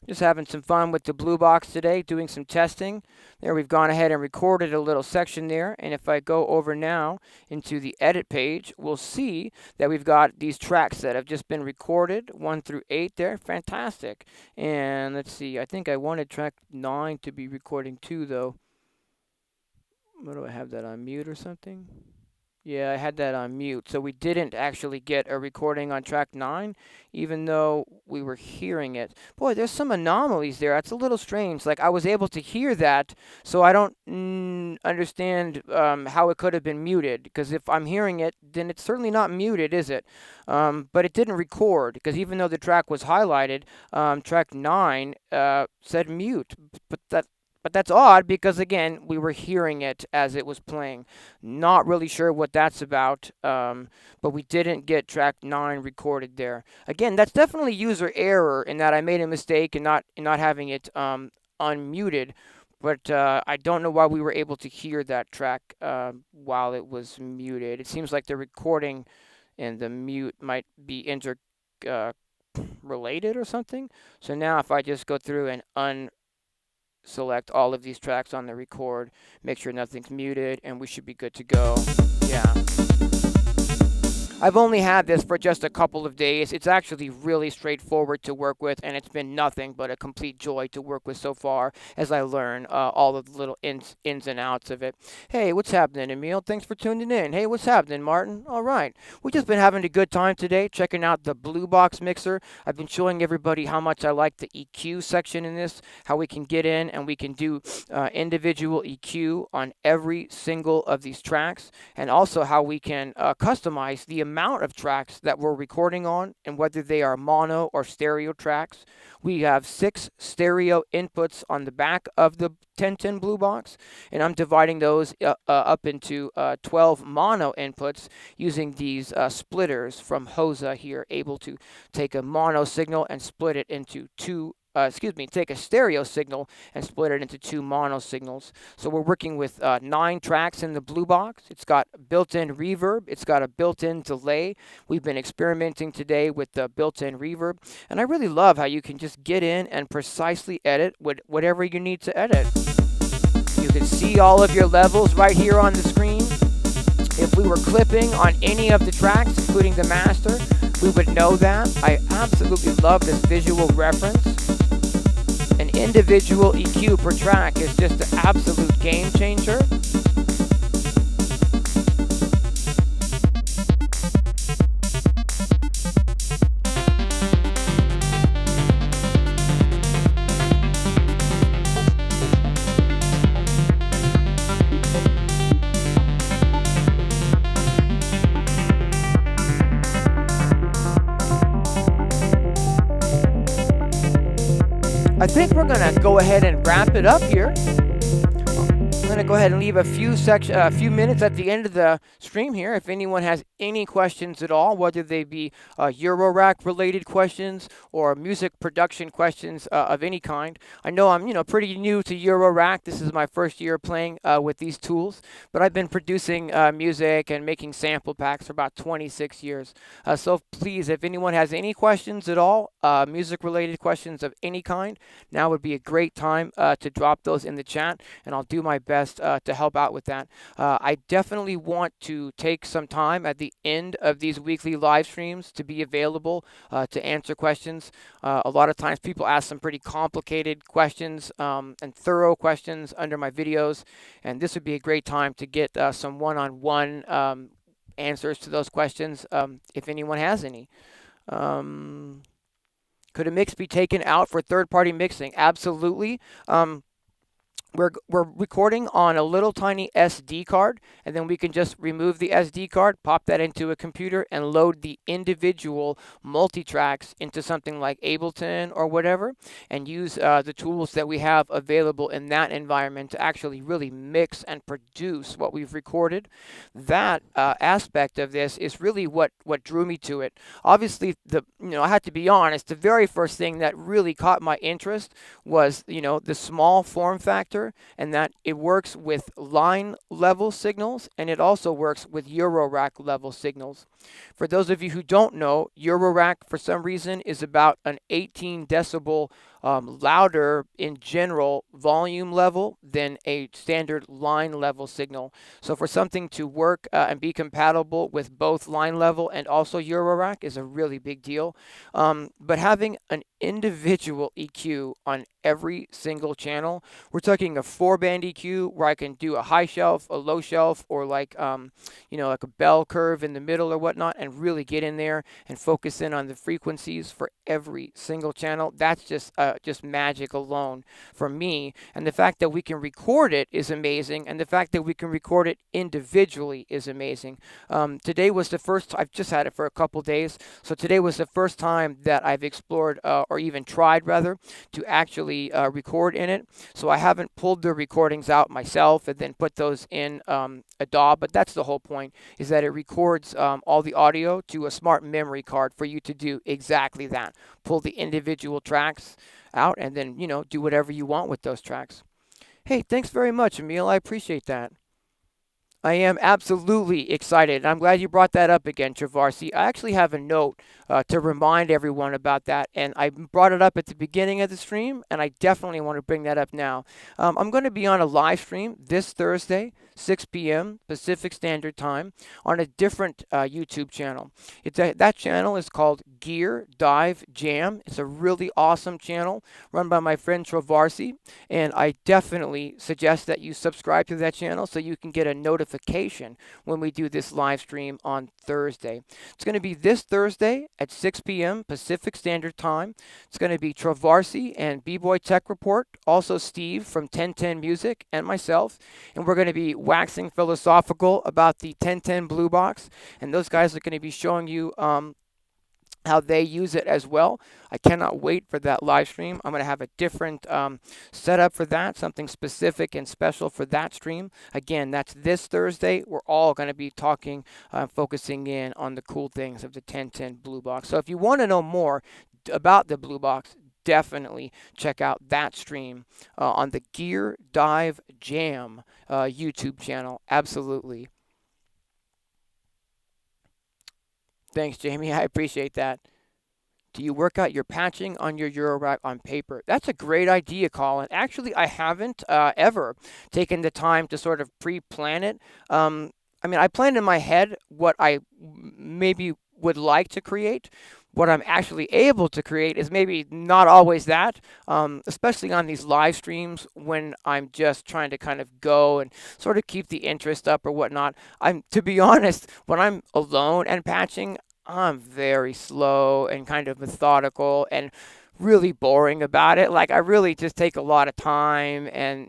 [SPEAKER 1] Just having some fun with the Bluebox today, doing some testing. There, we've gone ahead and recorded a little section there. And if I go over now into the edit page, we'll see that we've got these tracks that have just been recorded, 1 through 8 there. Fantastic. And let's see, I think I wanted track 9 to be recording too, though. What do I have that on mute or something? Yeah, I had that on mute. So we didn't actually get a recording on track 9, even though we were hearing it. Boy, there's some anomalies there. That's a little strange. Like, I was able to hear that, so I don't understand how it could have been muted. Because if I'm hearing it, then it's certainly not muted, is it? But it didn't record, because even though the track was highlighted, track 9 said mute. But that's odd because, again, we were hearing it as it was playing. Not really sure what that's about, but we didn't get track 9 recorded there. Again, that's definitely user error in that I made a mistake in not having it unmuted. But I don't know why we were able to hear that track while it was muted. It seems like the recording and the mute might be related or something. So now if I just go through and select all of these tracks on the record, make sure nothing's muted, and we should be good to go. Yeah. I've only had this for just a couple of days. It's actually really straightforward to work with, and it's been nothing but a complete joy to work with so far as I learn all of the little ins and outs of it. Hey, what's happening, Emil? Thanks for tuning in. Hey, what's happening, Martin? All right. We've just been having a good time today, checking out the Bluebox mixer. I've been showing everybody how much I like the EQ section in this, how we can get in and we can do individual EQ on every single of these tracks, and also how we can customize the amount of tracks that we're recording on and whether they are mono or stereo tracks. We have 6 stereo inputs on the back of the 1010 Bluebox, and I'm dividing those up into 12 mono inputs using these splitters from Hosa here, able to take a mono signal and split it into take a stereo signal and split it into 2 mono signals. So we're working with 9 tracks in the Bluebox. It's got built-in reverb. It's got a built-in delay. We've been experimenting today with the built-in reverb. And I really love how you can just get in and precisely edit whatever you need to edit. You can see all of your levels right here on the screen. If we were clipping on any of the tracks, including the master, we would know that. I absolutely love this visual reference. An individual EQ per track is just an absolute game changer. I think we're going to go ahead and wrap it up here. I'm going to go ahead and leave a few minutes at the end of the stream here. If anyone has any questions at all, whether they be Eurorack related questions or music production questions of any kind. I know I'm pretty new to Eurorack. This is my first year playing with these tools, but I've been producing music and making sample packs for about 26 years. So please, if anyone has any questions at all, music related questions of any kind, now would be a great time to drop those in the chat, and I'll do my best to help out with that. I definitely want to take some time at the end of these weekly live streams to be available to answer questions. A lot of times people ask some pretty complicated questions and thorough questions under my videos, and this would be a great time to get some one-on-one answers to those questions if anyone has any. Could a mix be taken out for third-party mixing? Absolutely. We're recording on a little tiny SD card, and then we can just remove the SD card, pop that into a computer, and load the individual multi-tracks into something like Ableton or whatever, and use the tools that we have available in that environment to actually really mix and produce what we've recorded. That aspect of this is really what drew me to it. Obviously, I had to be honest, the very first thing that really caught my interest was, the small form factor, and that it works with line level signals, and it also works with Eurorack level signals. For those of you who don't know, Eurorack for some reason is about an 18 decibel louder in general volume level than a standard line level signal. So for something to work and be compatible with both line level and also Eurorack is a really big deal. But having an individual EQ on every single channel, we're talking a 4-band EQ where I can do a high shelf, a low shelf, or like like a bell curve in the middle or whatnot, and really get in there and focus in on the frequencies for every single channel. That's just magic alone for me. And the fact that we can record it is amazing, and the fact that we can record it individually is amazing. Today was the first. I've just had it for a couple days, so today was the first time that I've explored or even tried rather to actually record in it. So I haven't pulled the recordings out myself and then put those in a DAW, but that's the whole point, is that it records all the audio to a smart memory card for you to do exactly that. Pull the individual tracks out and then, do whatever you want with those tracks. Hey, thanks very much, Emil. I appreciate that. I am absolutely excited. I'm glad you brought that up again, Travarsi. I actually have a note to remind everyone about that, and I brought it up at the beginning of the stream, and I definitely want to bring that up now. I'm going to be on a live stream this Thursday, 6 p.m. Pacific Standard Time, on a different YouTube channel. That channel is called Gear Dive Jam. It's a really awesome channel run by my friend Travarsi, and I definitely suggest that you subscribe to that channel so you can get a notification when we do this live stream on Thursday. It's going to be this Thursday at 6 p.m. Pacific Standard Time. It's going to be Travarsi and B-Boy Tech Report, also Steve from 1010 Music, and myself, and we're going to be waxing philosophical about the 1010 Bluebox, and those guys are going to be showing you how they use it as well. I cannot wait for that live stream. I'm going to have a different setup for that, something specific and special for that stream. Again, that's this Thursday. We're all going to be talking, focusing in on the cool things of the 1010 Bluebox. So if you want to know more about the Bluebox, definitely check out that stream on the Gear Dive Jam YouTube channel. Absolutely. Thanks, Jamie. I appreciate that. Do you work out your patching on your Eurorack on paper? That's a great idea, Colin. Actually, I haven't ever taken the time to sort of pre-plan it. I planned in my head what I maybe would like to create. What I'm actually able to create is maybe not always that, especially on these live streams when I'm just trying to kind of go and sort of keep the interest up or whatnot. To be honest, when I'm alone and patching, I'm very slow and kind of methodical and really boring about it. Like, I really just take a lot of time and,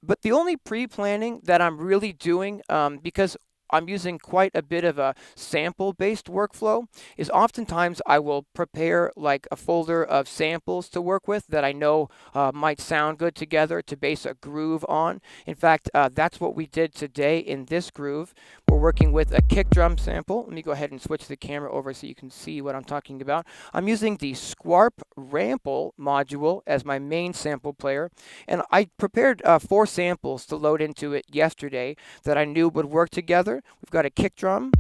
[SPEAKER 1] but the only pre-planning that I'm really doing, because I'm using quite a bit of a sample-based workflow, is oftentimes I will prepare like a folder of samples to work with that I know might sound good together to base a groove on. In fact, that's what we did today in this groove. We're working with a kick drum sample. Let me go ahead and switch the camera over so you can see what I'm talking about. I'm using the Squarp Rample module as my main sample player, and I prepared 4 samples to load into it yesterday that I knew would work together. We've got a kick drum,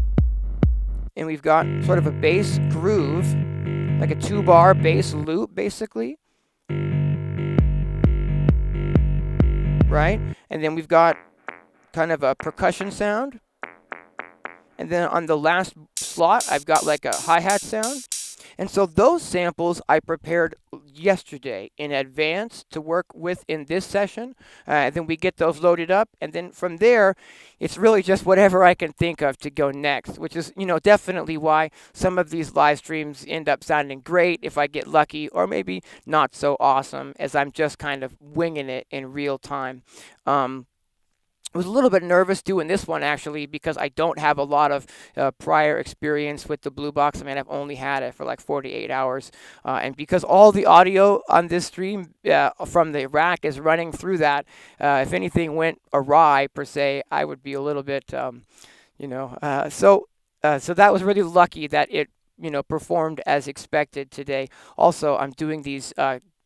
[SPEAKER 1] and we've got sort of a bass groove, like a 2-bar bass loop, basically. Right? And then we've got kind of a percussion sound. And then on the last slot, I've got like a hi-hat sound. And so those samples I prepared yesterday in advance to work with in this session. Then we get those loaded up. And then from there, it's really just whatever I can think of to go next, which is, definitely why some of these live streams end up sounding great if I get lucky, or maybe not so awesome as I'm just kind of winging it in real time. I was a little bit nervous doing this one, actually, because I don't have a lot of prior experience with the Bluebox. I mean, I've only had it for like 48 hours. And because all the audio on this stream from the rack is running through that, if anything went awry, per se, I would be a little bit, so that was really lucky that it, performed as expected today. Also, I'm doing these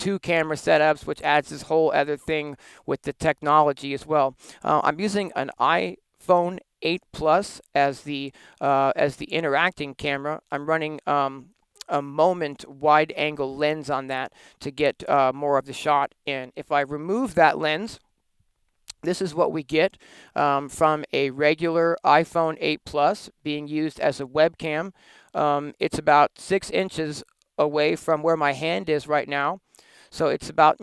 [SPEAKER 1] 2 camera setups, which adds this whole other thing with the technology as well. I'm using an iPhone 8 Plus as the interacting camera. I'm running a moment wide angle lens on that to get more of the shot in. If I remove that lens, this is what we get from a regular iPhone 8 Plus being used as a webcam. It's about 6 inches away from where my hand is right now. So it's about,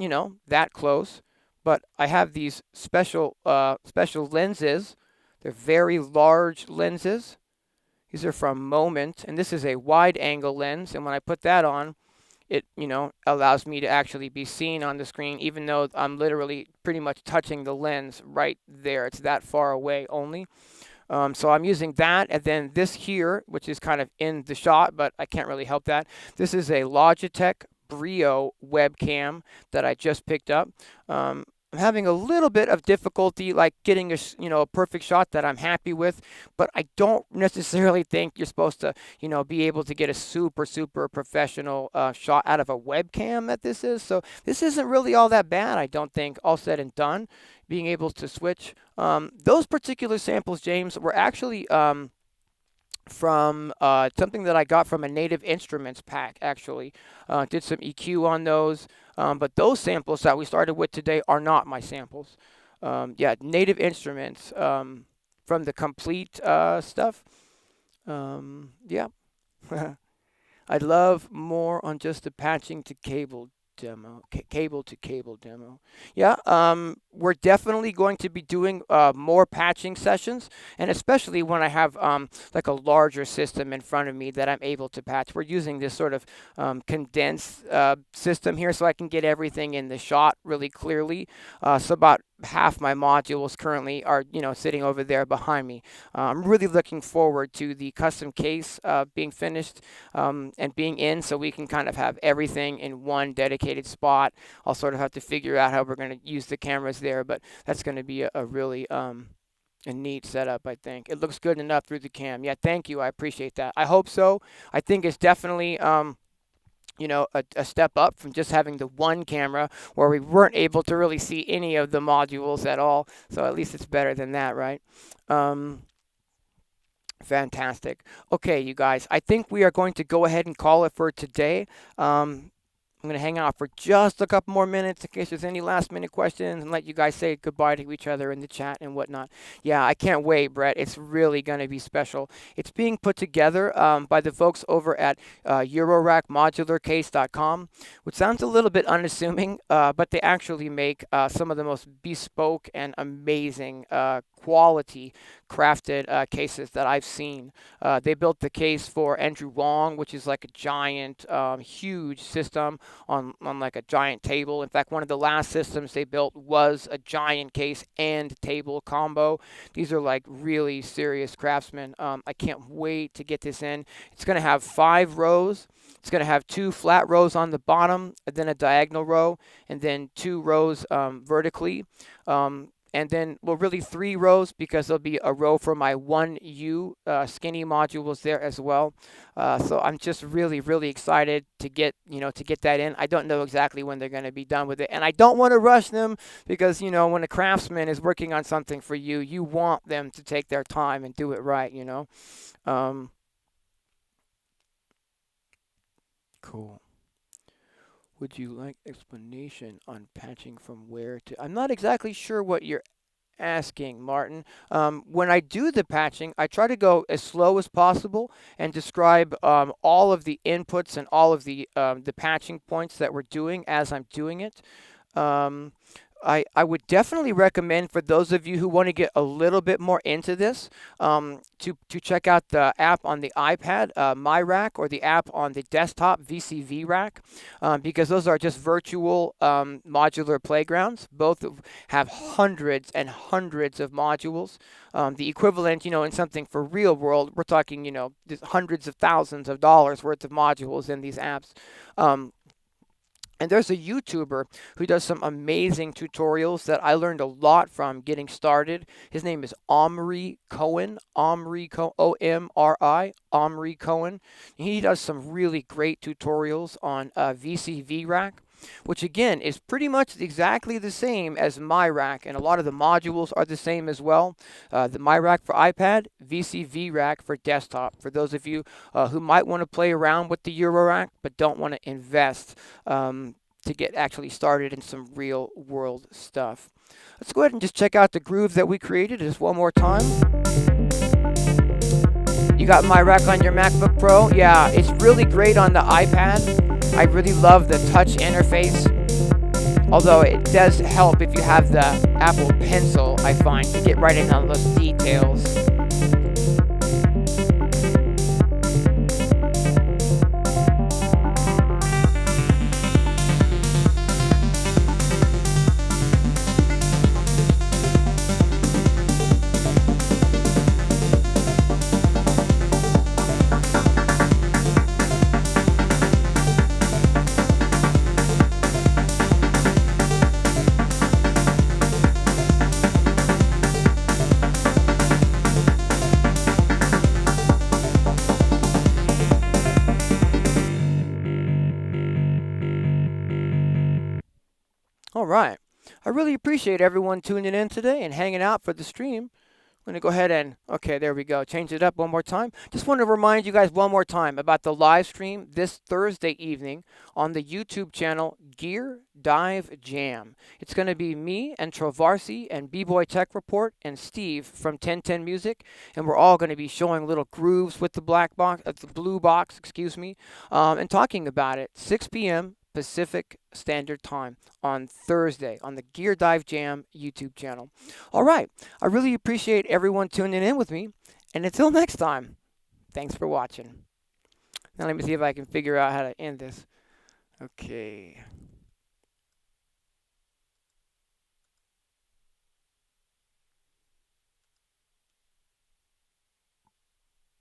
[SPEAKER 1] that close. But I have these special lenses. They're very large lenses. These are from Moment, and this is a wide angle lens. And when I put that on, it, allows me to actually be seen on the screen, even though I'm literally pretty much touching the lens right there. It's that far away only. So I'm using that, and then this here, which is kind of in the shot, but I can't really help that. This is a Logitech Brio webcam that I just picked up. I'm having a little bit of difficulty like getting a perfect shot that I'm happy with, but I don't necessarily think you're supposed to be able to get a super professional shot out of a webcam that this is. So this isn't really all that bad, I don't think, all said and done, being able to switch. Those particular samples, James, were actually from something that I got from a Native Instruments pack, actually. Did some EQ on those, but those samples that we started with today are not my samples. Yeah, Native Instruments from the complete stuff. Yeah. I'd love more on just the patching to cable demo, cable to cable demo. Yeah, we're definitely going to be doing more patching sessions, and especially when I have like a larger system in front of me that I'm able to patch. We're using this sort of condensed system here so I can get everything in the shot really clearly. So about half my modules currently are sitting over there behind me. I'm really looking forward to the custom case being finished and being in, so we can kind of have everything in one dedicated spot. I'll sort of have to figure out how we're going to use the cameras there, but that's going to be a really a neat setup, I think. It looks good enough through the cam. Yeah, thank you. I appreciate that. I hope so. I think it's definitely a step up from just having the one camera where we weren't able to really see any of the modules at all. So at least it's better than that, right? Fantastic. Okay, you guys, I think we are going to go ahead and call it for today. I'm going to hang out for just a couple more minutes in case there's any last minute questions and let you guys say goodbye to each other in the chat and whatnot. Yeah, I can't wait, Brett. It's really going to be special. It's being put together by the folks over at Eurorack which sounds a little bit unassuming, but they actually make some of the most bespoke and amazing quality crafted cases that I've seen. They built the case for Andrew Wong, which is like a giant, huge system. on like a giant table. In fact, one of the last systems they built was a giant case and table combo. These are like really serious craftsmen. I can't wait to get this in. It's going to have 5 rows. It's going to have 2 flat rows on the bottom, and then a diagonal row, and then 2 rows vertically. And then, well, really 3 rows, because there'll be a row for my 1U skinny modules there as well. So I'm just really, really excited to get that in. I don't know exactly when they're going to be done with it, and I don't want to rush them, because when a craftsman is working on something for you, you want them to take their time and do it right. Cool. Would you like explanation on patching from where to? I'm not exactly sure what you're asking, Martin. When I do the patching, I try to go as slow as possible and describe all of the inputs and all of the patching points that we're doing as I'm doing it. Um, I would definitely recommend, for those of you who want to get a little bit more into this, to check out the app on the iPad, MyRack, or the app on the desktop, VCV Rack, because those are just virtual modular playgrounds. Both have hundreds and hundreds of modules. The equivalent, in something for real world, we're talking, hundreds of thousands of dollars worth of modules in these apps. And there's a YouTuber who does some amazing tutorials that I learned a lot from getting started. His name is Omri Cohen, O-M-R-I, Omri Cohen. He does some really great tutorials on VCV Rack, which again is pretty much exactly the same as MyRack, and a lot of the modules are the same as well. The MyRack for iPad, VCV Rack for desktop, for those of you who might want to play around with the Eurorack but don't want to invest to get actually started in some real world stuff. Let's go ahead and just check out the groove that we created just one more time. You got MyRack on your MacBook Pro? Yeah, it's really great on the iPad. I really love the touch interface, although it does help if you have the Apple Pencil, I find, to get right in on those details. All right. I really appreciate everyone tuning in today and hanging out for the stream. I'm going to go ahead and, okay, there we go. Change it up one more time. Just want to remind you guys one more time about the live stream this Thursday evening on the YouTube channel Gear Dive Jam. It's going to be me and Trovarsi and B-Boy Tech Report and Steve from 1010 Music, and we're all going to be showing little grooves with the Bluebox, excuse me, and talking about it. 6 p.m. Pacific Standard Time on Thursday on the Gear Dive Jam YouTube channel. All right. I really appreciate everyone tuning in with me. And until next time, thanks for watching. Now let me see if I can figure out how to end this. Okay.